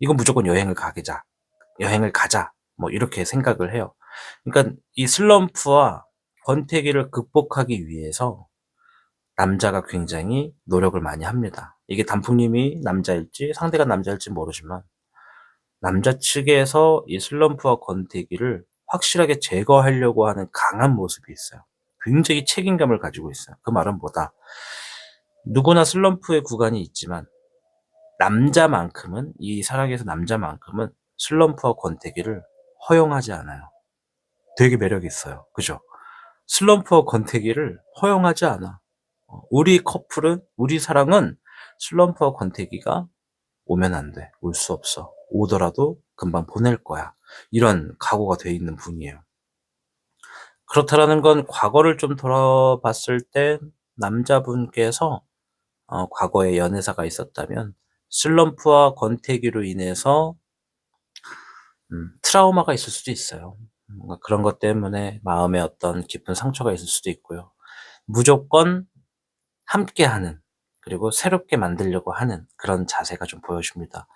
이건 무조건 여행을 가자. 뭐 이렇게 생각을 해요. 그러니까 이 슬럼프와 권태기를 극복하기 위해서 남자가 굉장히 노력을 많이 합니다. 이게 단풍님이 남자일지 상대가 남자일지 모르지만 남자 측에서 이 슬럼프와 권태기를 확실하게 제거하려고 하는 강한 모습이 있어요. 굉장히 책임감을 가지고 있어요. 그 말은 뭐다? 누구나 슬럼프의 구간이 있지만 남자만큼은 이 사랑에서 남자만큼은 슬럼프와 권태기를 허용하지 않아요. 되게 매력이 있어요. 그죠? 슬럼프와 권태기를 허용하지 않아. 우리 커플은 우리 사랑은 슬럼프와 권태기가 오면 안 돼. 올 수 없어. 오더라도 금방 보낼 거야. 이런 각오가 돼 있는 분이에요. 그렇다라는 건 과거를 좀 돌아봤을 때 남자분께서 과거에 연애사가 있었다면 슬럼프와 권태기로 인해서 트라우마가 있을 수도 있어요. 뭔가 그런 것 때문에 마음에 어떤 깊은 상처가 있을 수도 있고요. 무조건 함께하는 그리고 새롭게 만들려고 하는 그런 자세가 좀 보여집니다.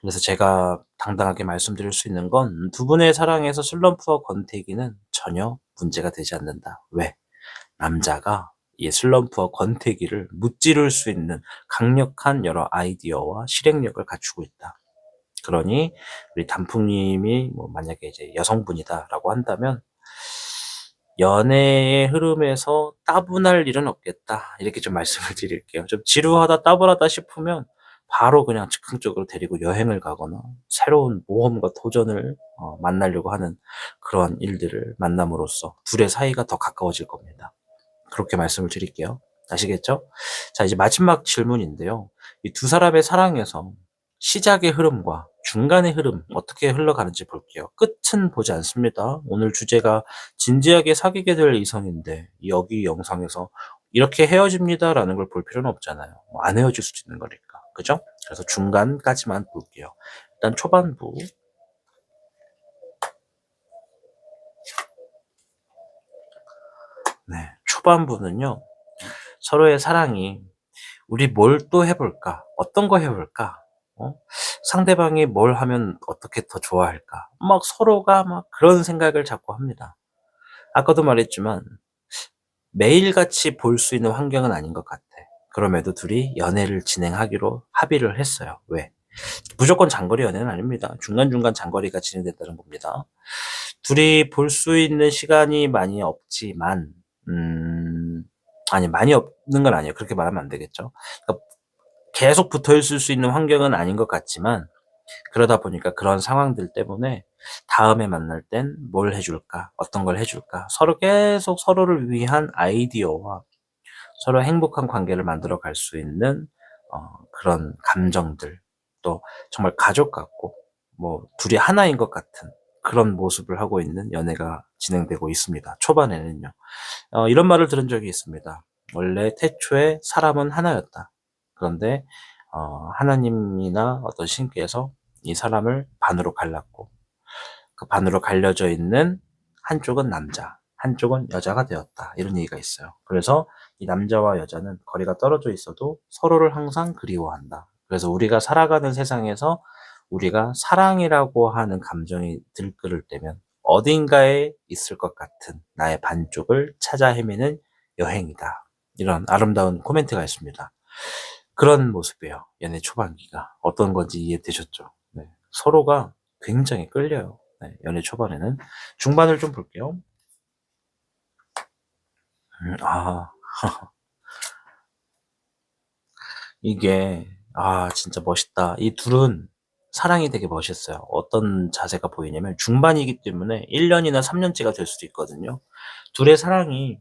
그래서 제가 당당하게 말씀드릴 수 있는 건 두 분의 사랑에서 슬럼프와 권태기는 전혀 문제가 되지 않는다. 왜? 남자가 이 슬럼프와 권태기를 무찌를 수 있는 강력한 여러 아이디어와 실행력을 갖추고 있다. 그러니 우리 단풍님이 뭐 만약에 이제 여성분이다라고 한다면 연애의 흐름에서 따분할 일은 없겠다. 이렇게 좀 말씀을 드릴게요. 좀 지루하다, 따분하다 싶으면 바로 그냥 즉흥적으로 데리고 여행을 가거나 새로운 모험과 도전을 만나려고 하는 그러한 일들을 만남으로써 둘의 사이가 더 가까워질 겁니다. 그렇게 말씀을 드릴게요. 아시겠죠? 자, 이제 마지막 질문인데요. 이 두 사람의 사랑에서 시작의 흐름과 중간의 흐름 어떻게 흘러가는지 볼게요. 끝은 보지 않습니다. 오늘 주제가 진지하게 사귀게 될 이성인데 여기 영상에서 이렇게 헤어집니다라는 걸 볼 필요는 없잖아요. 안 헤어질 수도 있는 거니까. 그죠? 그래서 중간까지만 볼게요. 일단 초반부. 네, 초반부는요. 서로의 사랑이 우리 뭘 또 해볼까? 어떤 거 해볼까? 상대방이 뭘 하면 어떻게 더 좋아할까? 막 서로가 막 그런 생각을 자꾸 합니다. 아까도 말했지만 매일같이 볼 수 있는 환경은 아닌 것 같아. 그럼에도 둘이 연애를 진행하기로 합의를 했어요. 왜? 무조건 장거리 연애는 아닙니다. 중간중간 장거리가 진행됐다는 겁니다. 둘이 볼 수 있는 시간이 많이 없지만, 아니, 많이 없는 건 아니에요. 그렇게 말하면 안 되겠죠. 그러니까 계속 붙어 있을 수 있는 환경은 아닌 것 같지만, 그러다 보니까 그런 상황들 때문에 다음에 만날 땐 뭘 해줄까? 어떤 걸 해줄까? 서로 계속 서로를 위한 아이디어와 서로 행복한 관계를 만들어 갈 수 있는 그런 감정들, 또 정말 가족 같고 뭐 둘이 하나인 것 같은 그런 모습을 하고 있는 연애가 진행되고 있습니다. 초반에는요. 이런 말을 들은 적이 있습니다. 원래 태초에 사람은 하나였다. 그런데 하나님이나 어떤 신께서 이 사람을 반으로 갈랐고 그 반으로 갈려져 있는 한쪽은 남자, 한쪽은 여자가 되었다. 이런 얘기가 있어요. 그래서 이 남자와 여자는 거리가 떨어져 있어도 서로를 항상 그리워한다. 그래서 우리가 살아가는 세상에서 우리가 사랑이라고 하는 감정이 들끓을 때면 어딘가에 있을 것 같은 나의 반쪽을 찾아 헤매는 여행이다. 이런 아름다운 코멘트가 있습니다. 그런 모습이에요. 연애 초반기가. 어떤 건지 이해되셨죠? 네. 서로가 굉장히 끌려요. 네, 연애 초반에는. 중반을 좀 볼게요. 아, 이게, 진짜 멋있다. 이 둘은 사랑이 되게 멋있어요. 어떤 자세가 보이냐면 중반이기 때문에 1년이나 3년째가 될 수도 있거든요. 둘의 사랑이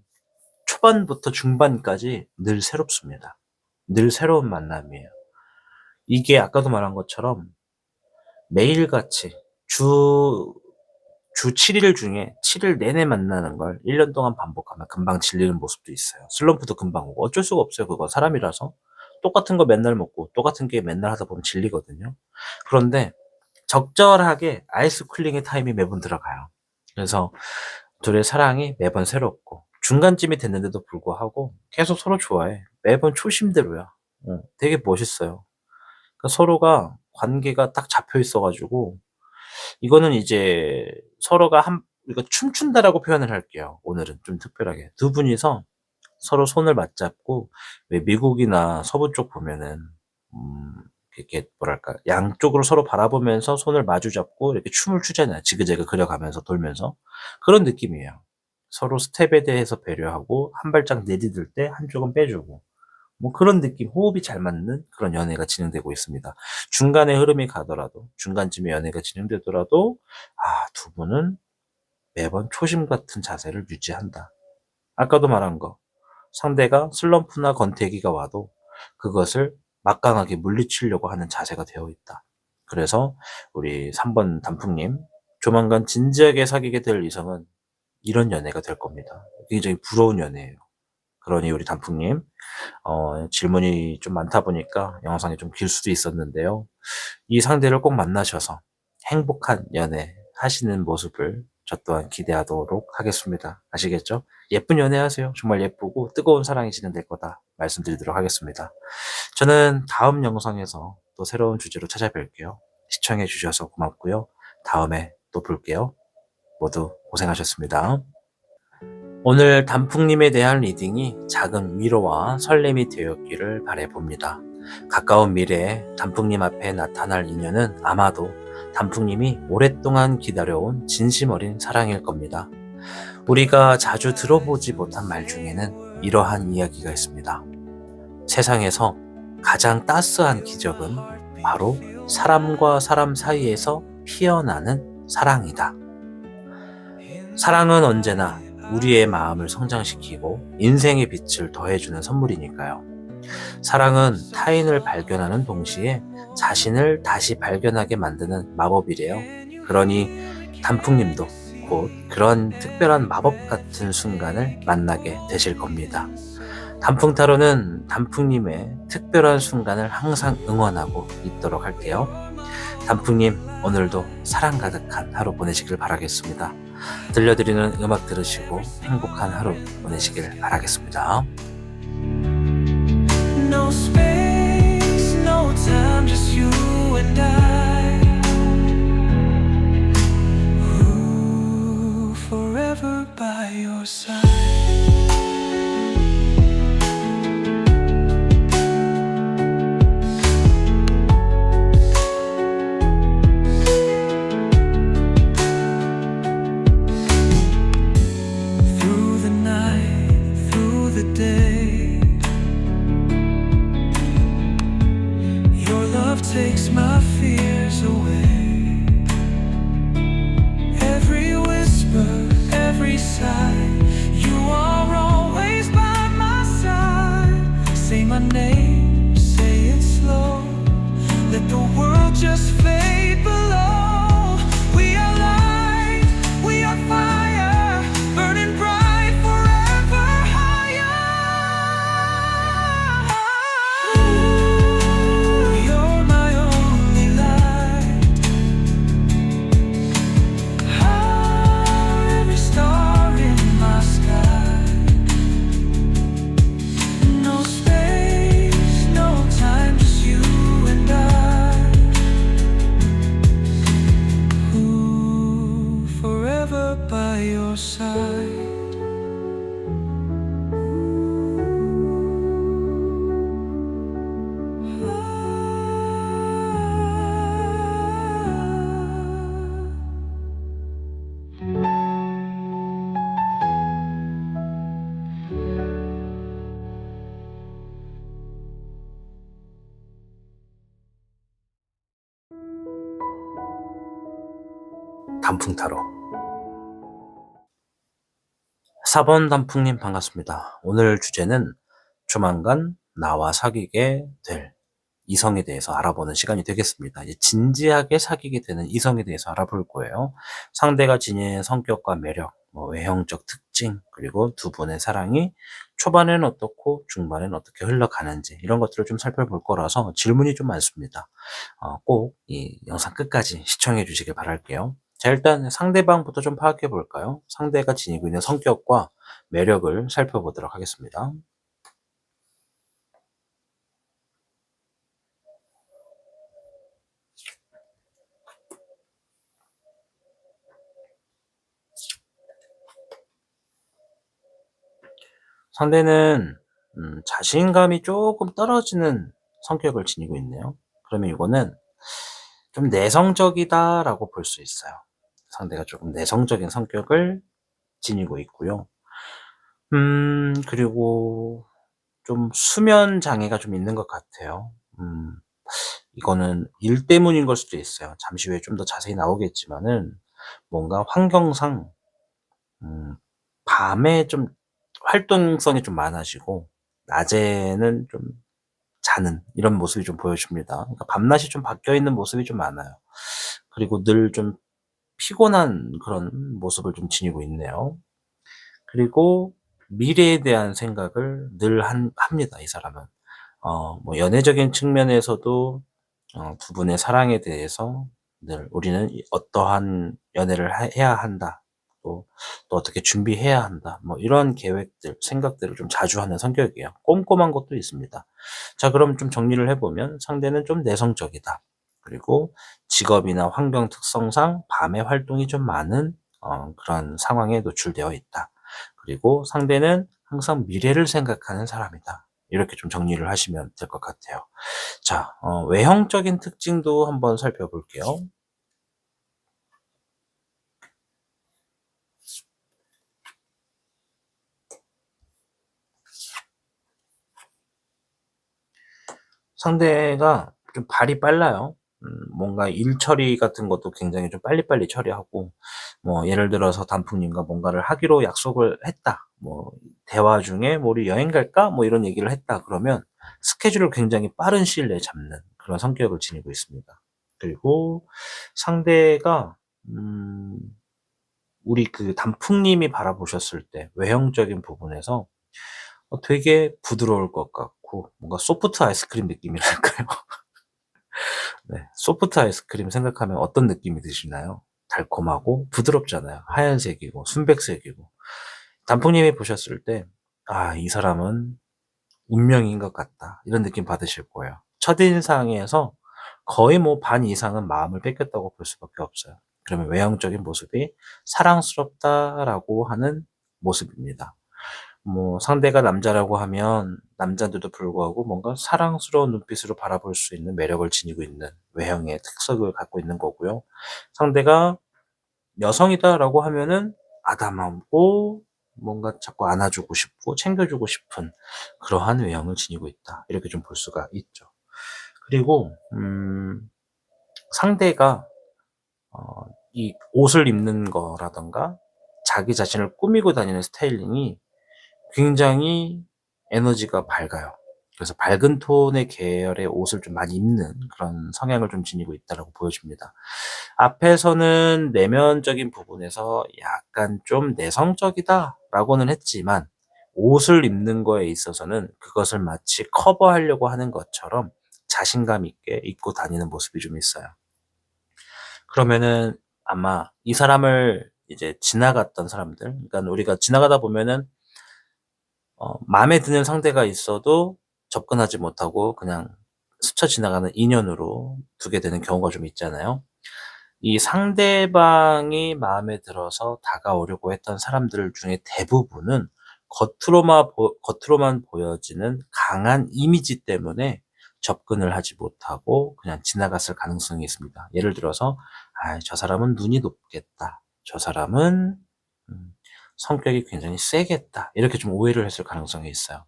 초반부터 중반까지 늘 새롭습니다. 늘 새로운 만남이에요. 이게 아까도 말한 것처럼 매일같이 주 7일 중에 7일 내내 만나는 걸 1년 동안 반복하면 금방 질리는 모습도 있어요. 슬럼프도 금방 오고 어쩔 수가 없어요. 그거 사람이라서. 똑같은 거 맨날 먹고 똑같은 게 맨날 하다 보면 질리거든요. 그런데 적절하게 아이스 쿨링의 타임이 매번 들어가요. 그래서 둘의 사랑이 매번 새롭고 중간쯤이 됐는데도 불구하고 계속 서로 좋아해. 매번 초심대로야. 되게 멋있어요. 그러니까 서로가 관계가 딱 잡혀 있어 가지고 이거는 이제 서로가 우리가 춤춘다라고 표현을 할게요. 오늘은 좀 특별하게. 두 분이서 서로 손을 맞잡고, 왜 미국이나 서부 쪽 보면은 이렇게 뭐랄까 양쪽으로 서로 바라보면서 손을 마주 잡고 이렇게 춤을 추잖아요. 지그재그 그려가면서 돌면서. 그런 느낌이에요. 서로 스텝에 대해서 배려하고 한 발짝 내디딜 때 한쪽은 빼주고 뭐 그런 느낌, 호흡이 잘 맞는 그런 연애가 진행되고 있습니다. 중간에 흐름이 가더라도, 중간쯤에 연애가 진행되더라도 두 분은 매번 초심 같은 자세를 유지한다. 아까도 말한 거, 상대가 슬럼프나 권태기가 와도 그것을 막강하게 물리치려고 하는 자세가 되어 있다. 그래서 우리 3번 단풍님, 조만간 진지하게 사귀게 될 이성은 이런 연애가 될 겁니다. 굉장히 부러운 연애예요. 그러니 우리 단풍님, 질문이 좀 많다 보니까 영상이 좀 길 수도 있었는데요. 이 상대를 꼭 만나셔서 행복한 연애 하시는 모습을 저 또한 기대하도록 하겠습니다. 아시겠죠? 예쁜 연애 하세요. 정말 예쁘고 뜨거운 사랑이 진행될 거다 말씀드리도록 하겠습니다. 저는 다음 영상에서 또 새로운 주제로 찾아뵐게요. 시청해 주셔서 고맙고요. 다음에 또 볼게요. 모두 고생하셨습니다. 오늘 단풍님에 대한 리딩이 작은 위로와 설렘이 되었기를 바라봅니다. 가까운 미래에 단풍님 앞에 나타날 인연은 아마도 단풍님이 오랫동안 기다려온 진심 어린 사랑일 겁니다. 우리가 자주 들어보지 못한 말 중에는 이러한 이야기가 있습니다. 세상에서 가장 따스한 기적은 바로 사람과 사람 사이에서 피어나는 사랑이다. 사랑은 언제나 우리의 마음을 성장시키고 인생의 빛을 더해주는 선물이니까요. 사랑은 타인을 발견하는 동시에 자신을 다시 발견하게 만드는 마법이래요. 그러니 단풍님도 곧 그런 특별한 마법 같은 순간을 만나게 되실 겁니다. 단풍타로는 단풍님의 특별한 순간을 항상 응원하고 있도록 할게요. 단풍님, 오늘도 사랑 가득한 하루 보내시길 바라겠습니다. 들려드리는 음악 들으시고 행복한 하루 보내시길 바라겠습니다. No space, no time, just you and I. Ooh, forever by your side. Through the night, through the day, your love takes my fears away. Every whisper, every sigh, you are always by my side. Say my name, say it slow. Let the world just fade below. We are light, we are fire, burning bright forever higher. You're my only light. Every star in my sky. No space, no time, just you and I. Ooh, forever by your side. 단풍타로 4번 단풍님 반갑습니다. 오늘 주제는 조만간 나와 사귀게 될 이성에 대해서 알아보는 시간이 되겠습니다. 이제 진지하게 사귀게 되는 이성에 대해서 알아볼 거예요. 상대가 지닌 성격과 매력, 외형적 특징, 그리고 두 분의 사랑이 초반에는 어떻고 중반에는 어떻게 흘러가는지 이런 것들을 좀 살펴볼 거라서 질문이 좀 많습니다. 꼭 이 영상 끝까지 시청해 주시길 바랄게요. 자, 일단 상대방부터 좀 파악해 볼까요? 상대가 지니고 있는 성격과 매력을 살펴보도록 하겠습니다. 상대는 자신감이 조금 떨어지는 성격을 지니고 있네요. 그러면 이거는 좀 내성적이다라고 볼 수 있어요. 상대가 조금 내성적인 성격을 지니고 있고요. 그리고 좀 수면 장애가 좀 있는 것 같아요. 이거는 일 때문인 걸 수도 있어요. 잠시 후에 좀 더 자세히 나오겠지만은 뭔가 환경상 음 밤에 좀 활동성이 좀 많아지고 낮에는 좀 자는 이런 모습이 좀 보여집니다. 그러니까 밤낮이 좀 바뀌어 있는 모습이 좀 많아요. 그리고 늘 좀 피곤한 그런 모습을 좀 지니고 있네요. 그리고 미래에 대한 생각을 늘 합니다, 이 사람은. 뭐 연애적인 측면에서도 두 분의 사랑에 대해서 늘 '우리는 어떠한 연애를 해야 한다.' 또 '어떻게 준비해야 한다.' 뭐 이런 계획들, 생각들을 좀 자주 하는 성격이에요. 꼼꼼한 것도 있습니다. 자, 그럼 좀 정리를 해 보면 상대는 좀 내성적이다. 그리고 직업이나 환경 특성상 밤에 활동이 좀 많은 그런 상황에 노출되어 있다. 그리고 상대는 항상 미래를 생각하는 사람이다. 이렇게 좀 정리를 하시면 될 것 같아요. 자, 외형적인 특징도 한번 살펴볼게요. 상대가 좀 발이 빨라요. 뭔가 일 처리 같은 것도 굉장히 좀 빨리빨리 처리하고, 뭐 예를 들어서 단풍님과 뭔가를 하기로 약속을 했다. 뭐 대화 중에 뭐 "우리 여행 갈까?" 뭐 이런 얘기를 했다 그러면 스케줄을 굉장히 빠른 시일 내에 잡는 그런 성격을 지니고 있습니다. 그리고 상대가 음 우리 그 단풍님이 바라보셨을 때 외형적인 부분에서 되게 부드러울 것 같고 뭔가 소프트 아이스크림 느낌이랄까요? 네. 소프트 아이스크림 생각하면 어떤 느낌이 드시나요? 달콤하고 부드럽잖아요. 하얀색이고 순백색이고. 단풍님이 보셨을 때 '아, 이 사람은 운명인 것 같다.' 이런 느낌 받으실 거예요. 첫인상에서 거의 뭐 반 이상은 마음을 뺏겼다고 볼 수밖에 없어요. 그러면 외형적인 모습이 '사랑스럽다.'라고 하는 모습입니다. 뭐 상대가 남자라고 하면 남자인데도 불구하고 뭔가 사랑스러운 눈빛으로 바라볼 수 있는 매력을 지니고 있는 외형의 특색을 갖고 있는 거고요. 상대가 여성이다라고 하면은 아담하고 뭔가 자꾸 안아주고 싶고 챙겨주고 싶은 그러한 외형을 지니고 있다. 이렇게 좀 볼 수가 있죠. 그리고 상대가 이 옷을 입는 거라든가 자기 자신을 꾸미고 다니는 스타일링이 굉장히 에너지가 밝아요. 그래서 밝은 톤의 계열의 옷을 좀 많이 입는 그런 성향을 좀 지니고 있다라고 보여집니다. 앞에서는 내면적인 부분에서 약간 좀 내성적이다라고는 했지만 옷을 입는 거에 있어서는 그것을 마치 커버하려고 하는 것처럼 자신감 있게 입고 다니는 모습이 좀 있어요. 그러면은 아마 이 사람을 이제 지나갔던 사람들, 그러니까 우리가 지나가다 보면은 마음에 드는 상대가 있어도 접근하지 못하고 그냥 스쳐 지나가는 인연으로 두게 되는 경우가 좀 있잖아요. 이 상대방이 마음에 들어서 다가오려고 했던 사람들 중에 대부분은 겉으로만 보여지는 강한 이미지 때문에 접근을 하지 못하고 그냥 지나갔을 가능성이 있습니다. 예를 들어서 '아, 저 사람은 눈이 높겠다. 저 사람은 음 성격이 굉장히 세겠다.' 이렇게 좀 오해를 했을 가능성이 있어요.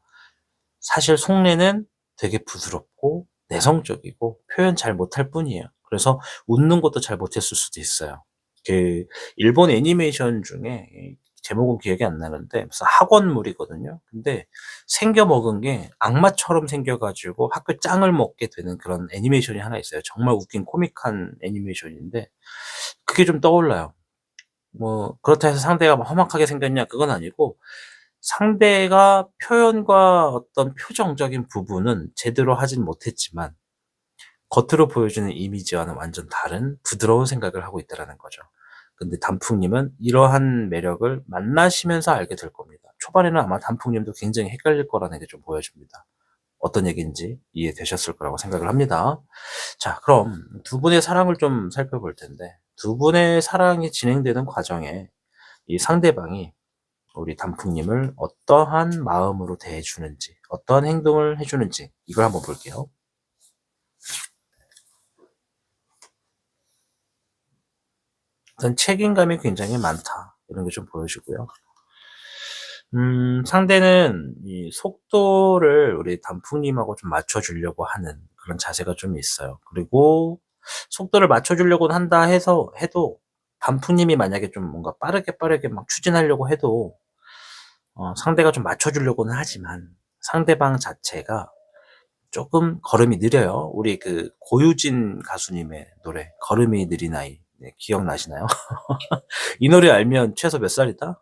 사실 속내는 되게 부드럽고 내성적이고 표현 잘 못할 뿐이에요. 그래서 웃는 것도 잘 못했을 수도 있어요. 그 일본 애니메이션 중에 이 제목은 기억이 안 나는데 무슨 학원물이거든요. 근데 생겨 먹은 게 악마처럼 생겨 가지고 학교 짱을 먹게 되는 그런 애니메이션이 하나 있어요. 정말 웃긴 코믹한 애니메이션인데 그게 좀 떠올라요. 뭐 그렇다 해서 상대가 막 험악하게 생겼냐 그건 아니고 상대가 표현과 어떤 표정적인 부분은 제대로 하진 못했지만 겉으로 보여주는 이미지와는 완전 다른 부드러운 생각을 하고 있다라는 거죠. 근데 단풍님은 이러한 매력을 만나시면서 알게 될 겁니다. 초반에는 아마 단풍님도 굉장히 헷갈릴 거라는 게 좀 보여집니다. 어떤 얘기인지 이해되셨을 거라고 생각을 합니다. 자, 그럼 두 분의 사랑을 좀 살펴볼 텐데 두 분의 사랑이 진행되는 과정에 이 상대방이 우리 단풍님을 어떠한 마음으로 대해주는지, 어떠한 행동을 해주는지 이걸 한번 볼게요. 우선 책임감이 굉장히 많다. 이런 게 좀 보여지고요. 상대는 이 속도를 우리 단풍님하고 좀 맞춰주려고 하는 그런 자세가 좀 있어요. 그리고 속도를 맞춰주려고 한다 해도 단풍님이 만약에 좀 뭔가 빠르게 막 추진하려고 해도 상대가 좀 맞춰주려고는 하지만 상대방 자체가 조금 걸음이 느려요. 우리 그 고유진 가수님의 노래 걸음이 느린 아이. 네, 기억나시나요? 이 노래 알면 최소 몇 살이다?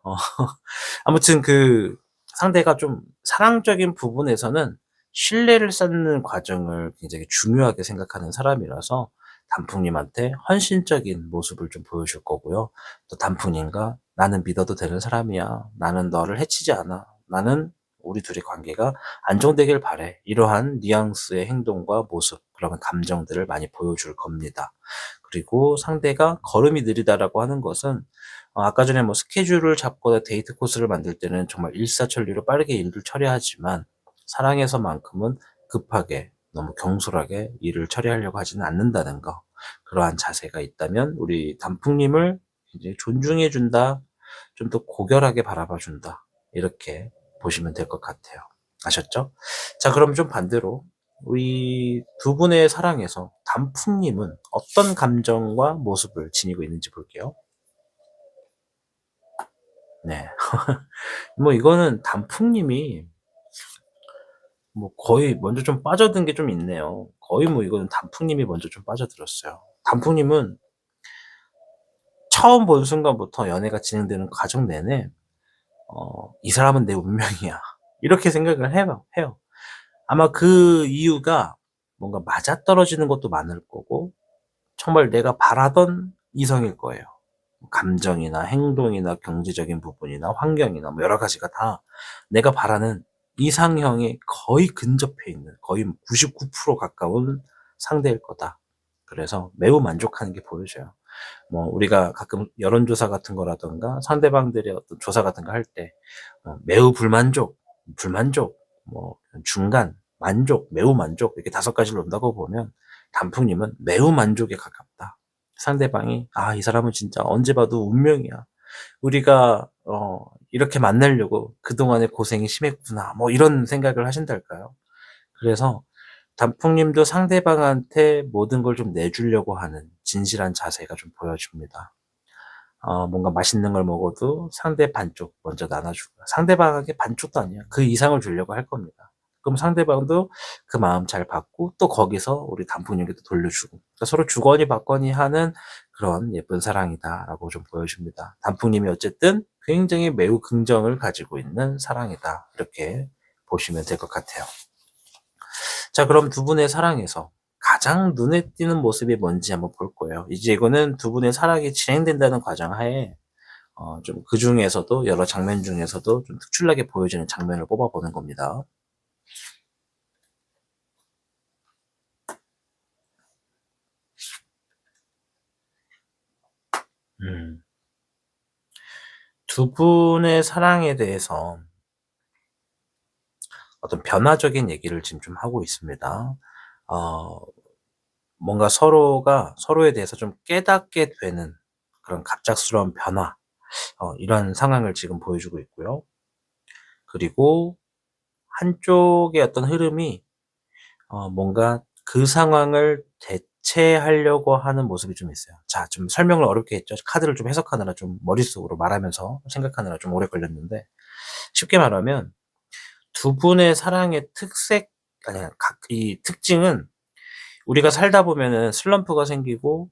아무튼 그 상대가 좀 사랑적인 부분에서는 신뢰를 쌓는 과정을 굉장히 중요하게 생각하는 사람이라서 단풍님한테 헌신적인 모습을 좀 보여줄 거고요. 또 단풍님과 나는 믿어도 되는 사람이야. 나는 너를 해치지 않아. 나는 우리 둘의 관계가 안정되길 바래. 이러한 뉘앙스의 행동과 모습, 그런 감정들을 많이 보여줄 겁니다. 그리고 상대가 걸음이 느리다라고 하는 것은 아까 전에 뭐 스케줄을 잡거나 데이트 코스를 만들 때는 정말 일사천리로 빠르게 일을 처리하지만 사랑에서만큼은 급하게 너무 경솔하게 일을 처리하려고 하지는 않는다는 거. 그러한 자세가 있다면 우리 단풍님을 이제 존중해 준다. 좀 더 고결하게 바라봐 준다. 이렇게 보시면 될 것 같아요. 아셨죠? 자, 그럼 좀 반대로 우리 두 분의 사랑에서 단풍님은 어떤 감정과 모습을 지니고 있는지 볼게요. 네. 뭐 이거는 단풍님이 뭐 거의 먼저 좀 빠져든 게 좀 있네요. 거의 뭐 이거는 단풍님이 먼저 좀 빠져들었어요. 단풍님은 처음 본 순간부터 연애가 진행되는 과정 내내 '이 사람은 내 운명이야.' 이렇게 생각을 해요. 아마 그 이유가 뭔가 맞아떨어지는 것도 많을 거고 정말 내가 바라던 이성일 거예요. 감정이나 행동이나 경제적인 부분이나 환경이나 뭐 여러 가지가 다 내가 바라는 이상형에 거의 근접해 있는 거의 99% 가까운 상대일 거다. 그래서 매우 만족하는 게 보여져요. 뭐 우리가 가끔 여론조사 같은 거라든가 상대방들의 어떤 조사 같은 거 할 때 매우 불만족, 불만족, 뭐 중간, 만족, 매우 만족 이렇게 5가지를 논다고 보면 단풍님은 매우 만족에 가깝다. 상대방이 '아 이 사람은 진짜 언제 봐도 운명이야. 우리가 이렇게 만나려고 그동안의 고생이 심했구나.' 뭐 이런 생각을 하신달까요? 그래서 단풍님도 상대방한테 모든 걸 좀 내주려고 하는 진실한 자세가 좀 보여집니다. 뭔가 맛있는 걸 먹어도 상대 반쪽 먼저 나눠주고 상대방에게 반쪽도 아니야. 그 이상을 주려고 할 겁니다. 그럼 상대방도 그 마음 잘 받고 또 거기서 우리 단풍님께도 돌려주고 그러니까 서로 주거니 받거니 하는 그런 예쁜 사랑이다라고 좀 보여줍니다. 단풍님이 어쨌든 굉장히 매우 긍정을 가지고 있는 사랑이다. 이렇게 보시면 될 것 같아요. 자, 그럼 두 분의 사랑에서 가장 눈에 띄는 모습이 뭔지 한번 볼 거예요. 이제 이거는 두 분의 사랑이 진행된다는 과정 하에 좀 그중에서도 여러 장면 중에서도 좀 특출나게 보여지는 장면을 뽑아보는 겁니다. 음. 두 분의 사랑에 대해서 어떤 변화적인 얘기를 지금 좀 하고 있습니다. 어 뭔가 서로가 서로에 대해서 좀 깨닫게 되는 그런 갑작스러운 변화 이런 상황을 지금 보여주고 있고요. 그리고 한쪽의 어떤 흐름이 뭔가 그 상황을 대체하려고 하는 모습이 좀 있어요. 자, 좀 설명을 어렵게 했죠. 카드를 좀 해석하느라 좀 머릿속으로 말하면서 생각하느라 좀 오래 걸렸는데 쉽게 말하면 두 분의 사랑의 특색 아니 각 이 특징은 우리가 살다 보면은 슬럼프가 생기고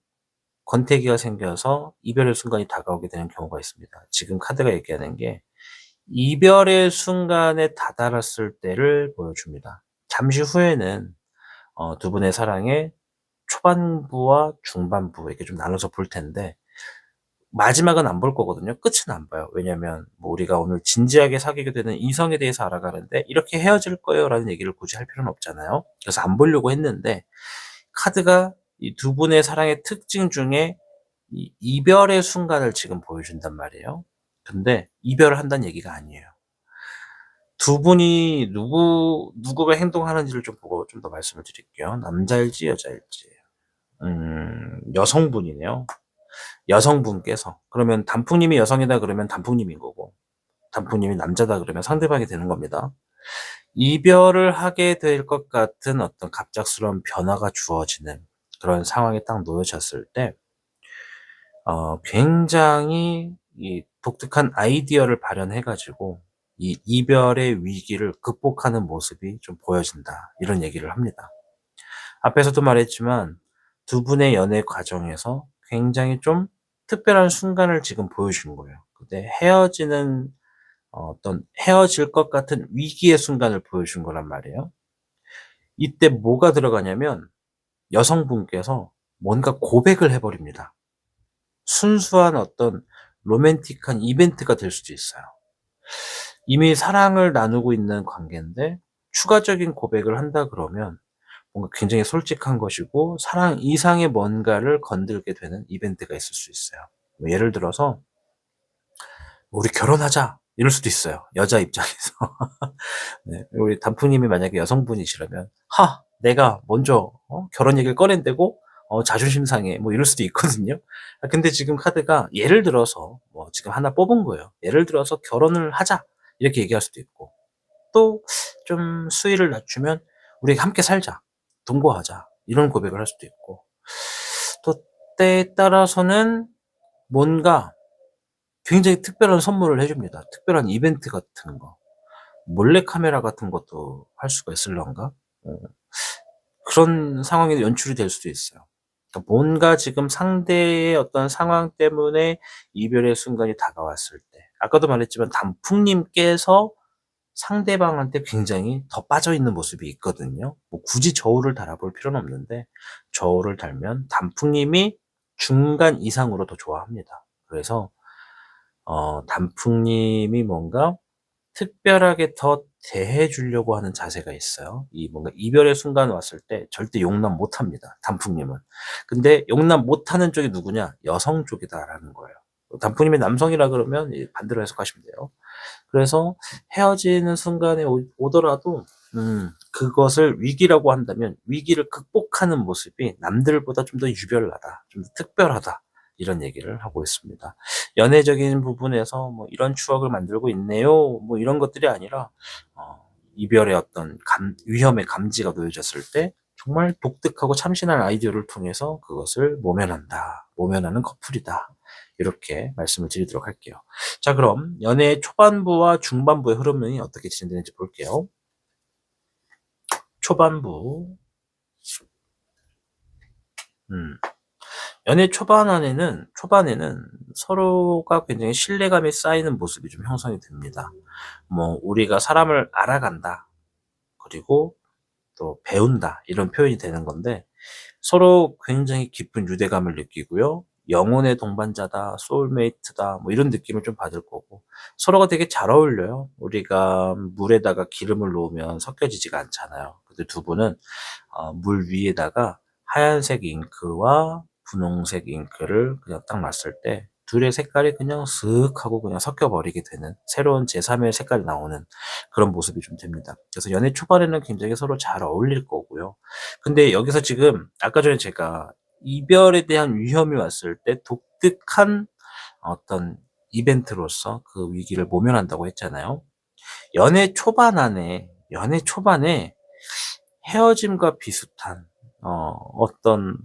권태기가 생겨서 이별의 순간이 다가오게 되는 경우가 있습니다. 지금 카드가 얘기하는 게 이별의 순간에 다다랐을 때를 보여줍니다. 잠시 후에는 두 분의 사랑의 초반부와 중반부 이렇게 좀 나눠서 볼 텐데 마지막은 안 볼 거거든요. 끝은 안 봐요. 왜냐면 뭐 우리가 오늘 진지하게 사귀게 되는 이성에 대해서 알아가는데 이렇게 헤어질 거예요라는 얘기를 굳이 할 필요는 없잖아요. 그래서 안 보려고 했는데 카드가 이 두 분의 사랑의 특징 중에 이 이별의 순간을 지금 보여준단 말이에요. 근데 이별을 한다는 얘기가 아니에요. 두 분이 누구가 행동하는지를 좀 보고 좀 더 말씀을 드릴게요. 남자일지 여자일지. 여성분이네요. 여성분께서 그러면 단풍님이 여성이다 그러면 단풍님인 거고 단풍님이 남자다 그러면 상대방이 되는 겁니다. 이별을 하게 될 것 같은 어떤 갑작스러운 변화가 주어지는 그런 상황에 딱 놓여졌을 때 굉장히 이 독특한 아이디어를 발현해 가지고 이 이별의 위기를 극복하는 모습이 좀 보여진다. 이런 얘기를 합니다. 앞에서도 말했지만 두 분의 연애 과정에서 굉장히 좀 특별한 순간을 지금 보여주는 거예요. 근데 어떤 헤어질 것 같은 위기의 순간을 보여준 거란 말이에요. 이때 뭐가 들어가냐면 여성분께서 뭔가 고백을 해 버립니다. 순수한 어떤 로맨틱한 이벤트가 될 수도 있어요. 이미 사랑을 나누고 있는 관계인데 추가적인 고백을 한다 그러면 뭔가 굉장히 솔직한 것이고 사랑 이상의 뭔가를 건들게 되는 이벤트가 있을 수 있어요. 뭐 예를 들어서 "우리 결혼하자." 이럴 수도 있어요, 여자 입장에서. 네. 우리 단풍님이 만약에 여성분이시라면 내가 먼저 결혼 얘기를 꺼낸다고? 자존심 상해." 뭐 이럴 수도 있거든요. 근데 지금 카드가 예를 들어서 뭐 지금 하나 뽑은 거예요. 예를 들어서 "결혼을 하자." 이렇게 얘기할 수도 있고 또 좀 수위를 낮추면 "우리 함께 살자. 동거하자." 이런 고백을 할 수도 있고 또 때에 따라서는 뭔가 굉장히 특별한 선물을 해 줍니다. 특별한 이벤트 같은 거. 몰래카메라 같은 것도 할 수가 있을런가? 어 그런 상황이 연출이 될 수도 있어요. 그러니까 뭔가 지금 상대의 어떤 상황 때문에 이별의 순간이 다가왔을 때 아까도 말했지만 단풍님께서 상대방한테 굉장히 더 빠져 있는 모습이 있거든요. 뭐 굳이 저울을 달아볼 필요는 없는데 저울을 달면 단풍님이 중간 이상으로 더 좋아합니다. 그래서 단풍님이 뭔가 특별하게 더 대해 주려고 하는 자세가 있어요. 이 뭔가 이별의 순간 왔을 때 절대 용납 못 합니다, 단풍님은. 근데 용납 못 하는 쪽이 누구냐? 여성 쪽이다라는 거예요. 단풍님이 남성이라 그러면 반대로 해석하시면 돼요. 그래서 헤어지는 순간에 오더라도 그것을 위기라고 한다면 위기를 극복하는 모습이 남들보다 좀 더 유별나다. 좀 더 특별하다. 이런 얘기를 하고 있습니다. 연애적인 부분에서 뭐 "이런 추억을 만들고 있네요." 뭐 이런 것들이 아니라 이별의 어떤 위험의 감지가 놓여졌을 때 정말 독특하고 참신한 아이디어를 통해서 그것을 모면한다. 모면하는 커플이다. 이렇게 말씀을 드리도록 할게요. 자 그럼 연애의 초반부와 중반부의 흐름이 어떻게 진행되는지 볼게요. 초반부. 음. 연애 초반에는 서로가 굉장히 신뢰감이 쌓이는 모습이 좀 형성이 됩니다. 뭐 우리가 사람을 알아간다. 그리고 또 배운다. 이런 표현이 되는 건데 서로 굉장히 깊은 유대감을 느끼고요. 영혼의 동반자다, 소울메이트다, 뭐 이런 느낌을 좀 받을 거고 서로가 되게 잘 어울려요. 우리가 물에다가 기름을 놓으면 섞여지지가 않잖아요. 근데 두 분은 물 위에다가 하얀색 잉크와 분홍색 잉크를 그냥 딱 놨을 때 둘의 색깔이 그냥 슥 하고 그냥 섞여 버리게 되는 새로운 제3의 색깔이 나오는 그런 모습이 좀 됩니다. 그래서 연애 초반에는 굉장히 서로 잘 어울릴 거고요. 근데 여기서 지금 아까 전에 제가 이별에 대한 위험이 왔을 때 독특한 어떤 이벤트로서 그 위기를 모면한다고 했잖아요. 연애 초반에 헤어짐과 비슷한 어떤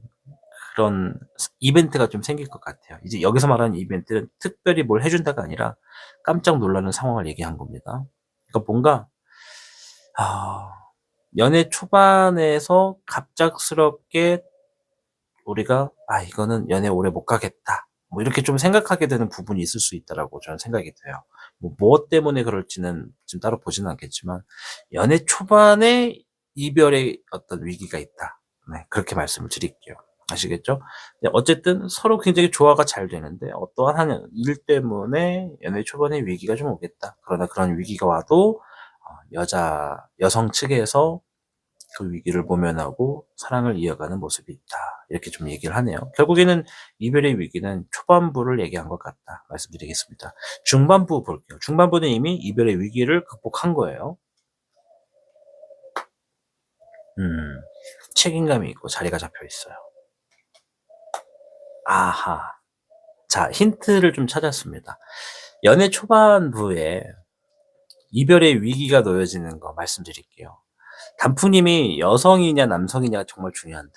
그런 이벤트가 좀 생길 것 같아요. 이제 여기서 말하는 이벤트는 특별히 뭘 해 준다가 아니라 깜짝 놀라는 상황을 얘기한 겁니다. 그러니까 뭔가 아 연애 초반에서 갑작스럽게 우리가 이거는 연애 오래 못 가겠다, 뭐 이렇게 좀 생각하게 되는 부분이 있을 수 있다라고 저는 생각이 돼요. 뭐 무엇 때문에 그럴지는 지금 따로 보지는 않겠지만 연애 초반에 이별의 어떤 위기가 있다. 네, 그렇게 말씀을 드릴게요. 아시겠죠? 네, 어쨌든 서로 굉장히 조화가 잘 되는데 어떠한 한 일 때문에 연애 초반에 위기가 좀 오겠다. 그러나 그런 위기가 와도 여성 측에서 그 위기를 모면하고 사랑을 이어가는 모습이 있다. 이렇게 좀 얘기를 하네요. 결국에는 이별의 위기는 초반부를 얘기한 것 같다 말씀드리겠습니다. 중반부 볼게요. 중반부는 이미 이별의 위기를 극복한 거예요. 책임감이 있고 자리가 잡혀 있어요. 아하. 자, 힌트를 좀 찾았습니다. 연애 초반부에 이별의 위기가 놓여지는 거 말씀드릴게요. 단풍님이 여성이냐 남성이냐가 정말 중요한데,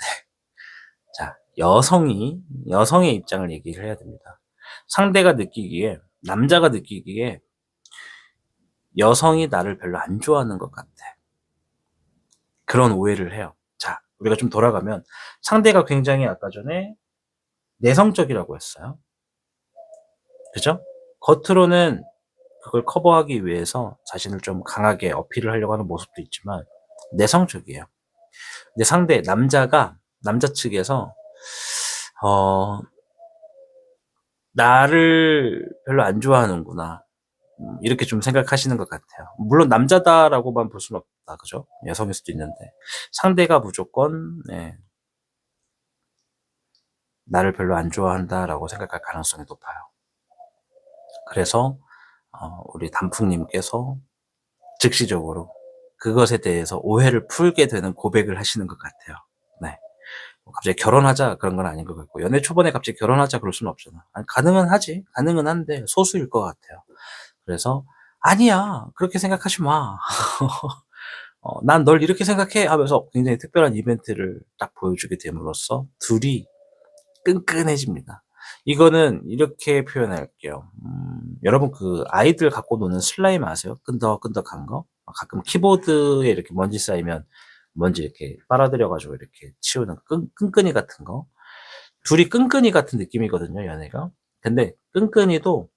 자, 여성의 입장을 얘기를 해야 됩니다. 상대가 느끼기에, 남자가 느끼기에 여성이 나를 별로 안 좋아하는 것 같아. 그런 오해를 해요. 자, 우리가 좀 돌아가면 상대가 굉장히 아까 전에 내성적이라고 했어요. 그죠? 겉으로는 그걸 커버하기 위해서 자신을 좀 강하게 어필을 하려고 하는 모습도 있지만 내성적이에요. 근데 남자 측에서 나를 별로 안 좋아하는구나, 이렇게 좀 생각하시는 것 같아요. 물론 남자다라고만 볼 수는 없다, 그죠? 여성일 수도 있는데 상대가 무조건 나를 별로 안 좋아한다라고 생각할 가능성이 높아요. 그래서 우리 단풍님께서 즉시적으로 그것에 대해서 오해를 풀게 되는 고백을 하시는 것 같아요. 네. 갑자기 결혼하자 그런 건 아닌 것 같고, 연애 초반에 갑자기 결혼하자 그럴 수는 없잖아. 가능은 한데 소수일 것 같아요. 그래서 아니야, 그렇게 생각하지 마. 난 널 이렇게 생각해 하면서 굉장히 특별한 이벤트를 딱 보여주게 됨으로써 둘이 끈끈해집니다. 이거는 이렇게 표현할게요. 여러분 그 아이들 갖고 노는 슬라임 아세요? 끈덕끈덕한 거? 가끔 키보드에 이렇게 먼지 쌓이면 먼지 이렇게 빨아들여가지고 이렇게 치우는 끈끈이 같은 거. 둘이 끈끈이 같은 느낌이거든요, 연애가. 근데 끈끈이도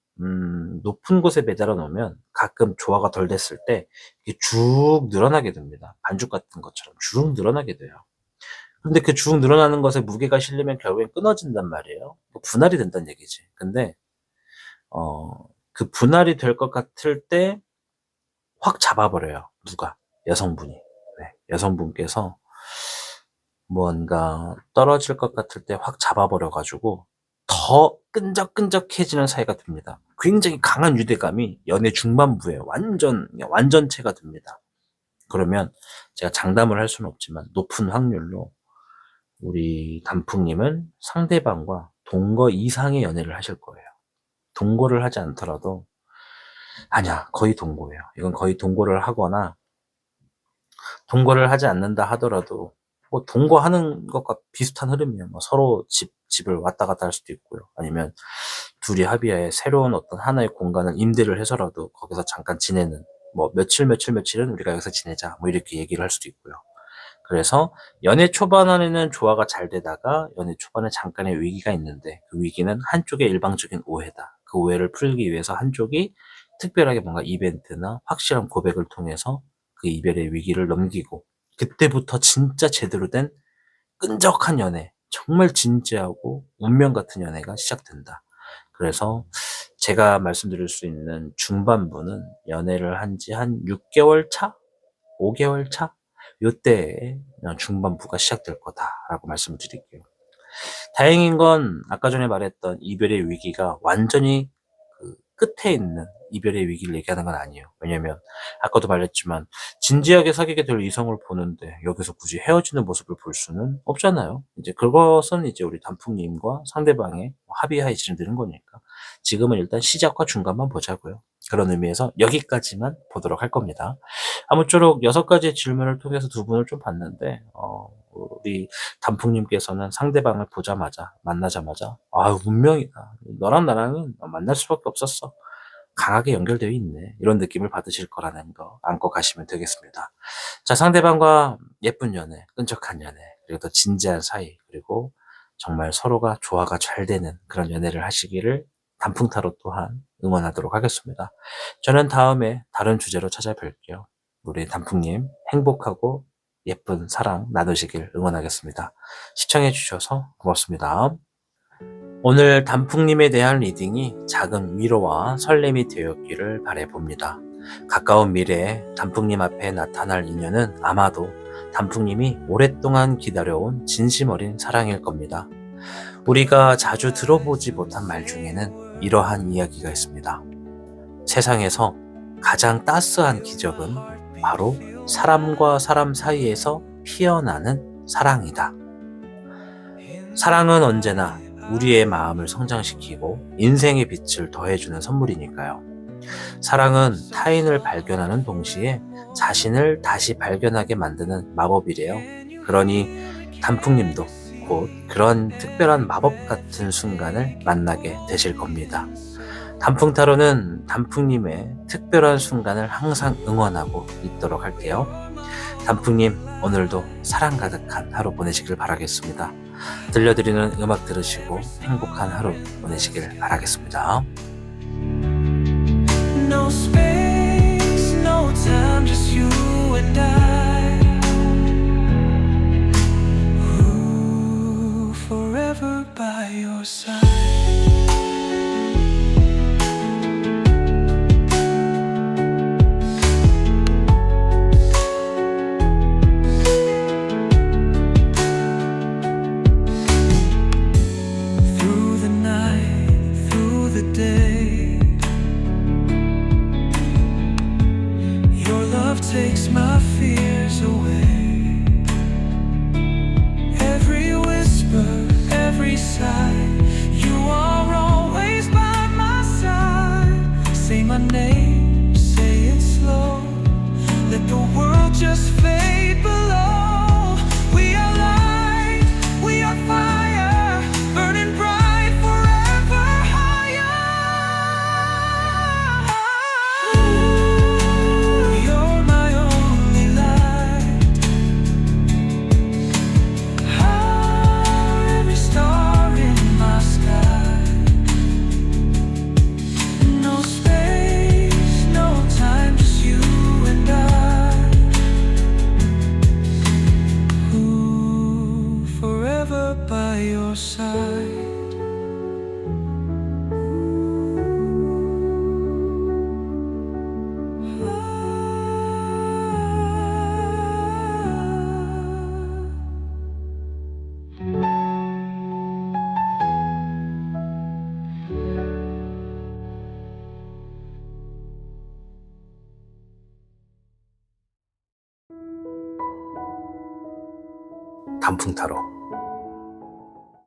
높은 곳에 매달아 놓으면 가끔 조화가 덜 됐을 때 이게 쭉 늘어나게 됩니다. 반죽 같은 것처럼 쭉 늘어나게 돼요. 근데 그 쭉 늘어나는 것에 무게가 실리면 결국엔 끊어진단 말이에요. 분할이 된다는 얘기지. 근데 그 분할이 될 것 같을 때 확 잡아버려요. 누가? 여성분이. 네, 여성분께서 뭔가 떨어질 것 같을 때 확 잡아버려가지고 더 끈적끈적해지는 사이가 됩니다. 굉장히 강한 유대감이 연애 중반부에 완전체가 됩니다. 그러면 제가 장담을 할 수는 없지만 높은 확률로 우리 단풍님은 상대방과 동거 이상의 연애를 하실 거예요. 동거를 하지 않더라도, 아니야, 거의 동거예요. 이건 거의 동거를 하거나, 동거를 하지 않는다 하더라도 뭐 동거하는 것과 비슷한 흐름이에요. 뭐 서로 집을 왔다 갔다 할 수도 있고요. 아니면 둘이 합의하에 새로운 어떤 하나의 공간을 임대를 해서라도 거기서 잠깐 지내는, 뭐 며칠은 우리가 여기서 지내자, 뭐 이렇게 얘기를 할 수도 있고요. 그래서 연애 초반에는 조화가 잘 되다가 연애 초반에 잠깐의 위기가 있는데 그 위기는 한쪽의 일방적인 오해다. 그 오해를 풀기 위해서 한쪽이 특별하게 뭔가 이벤트나 확실한 고백을 통해서 그 이별의 위기를 넘기고, 그때부터 진짜 제대로 된 끈적한 연애, 정말 진지하고 운명 같은 연애가 시작된다. 그래서 제가 말씀드릴 수 있는 중반부는 연애를 한 지 한 6개월 차? 5개월 차? 요때 중반부가 시작될 거다라고 말씀을 드릴게요. 다행인 건 아까 전에 말했던 이별의 위기가 완전히 그 끝에 있는 이별의 위기를 얘기하는 건 아니에요. 왜냐면 아까도 말했지만 진지하게 사귀게 될 이성을 보는데 여기서 굳이 헤어지는 모습을 볼 수는 없잖아요. 이제 그것은 이제 우리 단풍님과 상대방의 합의하에 진행되는 거니까 지금은 일단 시작과 중간만 보자고요. 그런 의미에서 여기까지만 보도록 할 겁니다. 아무쪼록 6가지의 질문을 통해서 두 분을 좀 봤는데 우리 단풍님께서는 상대방을 만나자마자 운명이다, 너랑 나랑은 만날 수밖에 없었어, 강하게 연결되어 있네, 이런 느낌을 받으실 거라는 거 안고 가시면 되겠습니다. 자, 상대방과 예쁜 연애, 끈적한 연애, 그리고 더 진지한 사이, 그리고 정말 서로가 조화가 잘 되는 그런 연애를 하시기를 단풍타로 또한 응원하도록 하겠습니다. 저는 다음에 다른 주제로 찾아뵐게요. 우리 단풍님 행복하고 예쁜 사랑 나누시길 응원하겠습니다. 시청해 주셔서 고맙습니다. 오늘 단풍님에 대한 리딩이 작은 위로와 설렘이 되었기를 바라봅니다. 가까운 미래에 단풍님 앞에 나타날 인연은 아마도 단풍님이 오랫동안 기다려온 진심 어린 사랑일 겁니다. 우리가 자주 들어보지 못한 말 중에는 이러한 이야기가 있습니다. 세상에서 가장 따스한 기적은 바로 사람과 사람 사이에서 피어나는 사랑이다. 사랑은 언제나 우리의 마음을 성장시키고 인생의 빛을 더해주는 선물이니까요. 사랑은 타인을 발견하는 동시에 자신을 다시 발견하게 만드는 마법이래요. 그러니 단풍님도 곧 그런 특별한 마법 같은 순간을 만나게 되실 겁니다. 단풍타로는 단풍님의 특별한 순간을 항상 응원하고 있도록 할게요. 단풍님, 오늘도 사랑 가득한 하루 보내시길 바라겠습니다. 들려드리는 음악 들으시고 행복한 하루 보내시길 바라겠습니다. No space, no time, just you and I. Ooh, forever by your side. Through the night, through the day, your love takes my fears away. Every whisper, every sigh, you are always by my side. Say my name, say it slow. Let the world just fade below. We are light, we are fire, burning bright forever higher. You're my only light. Every star in my sky. No space, no time, just you and I. Ooh, forever by your side. 단풍타로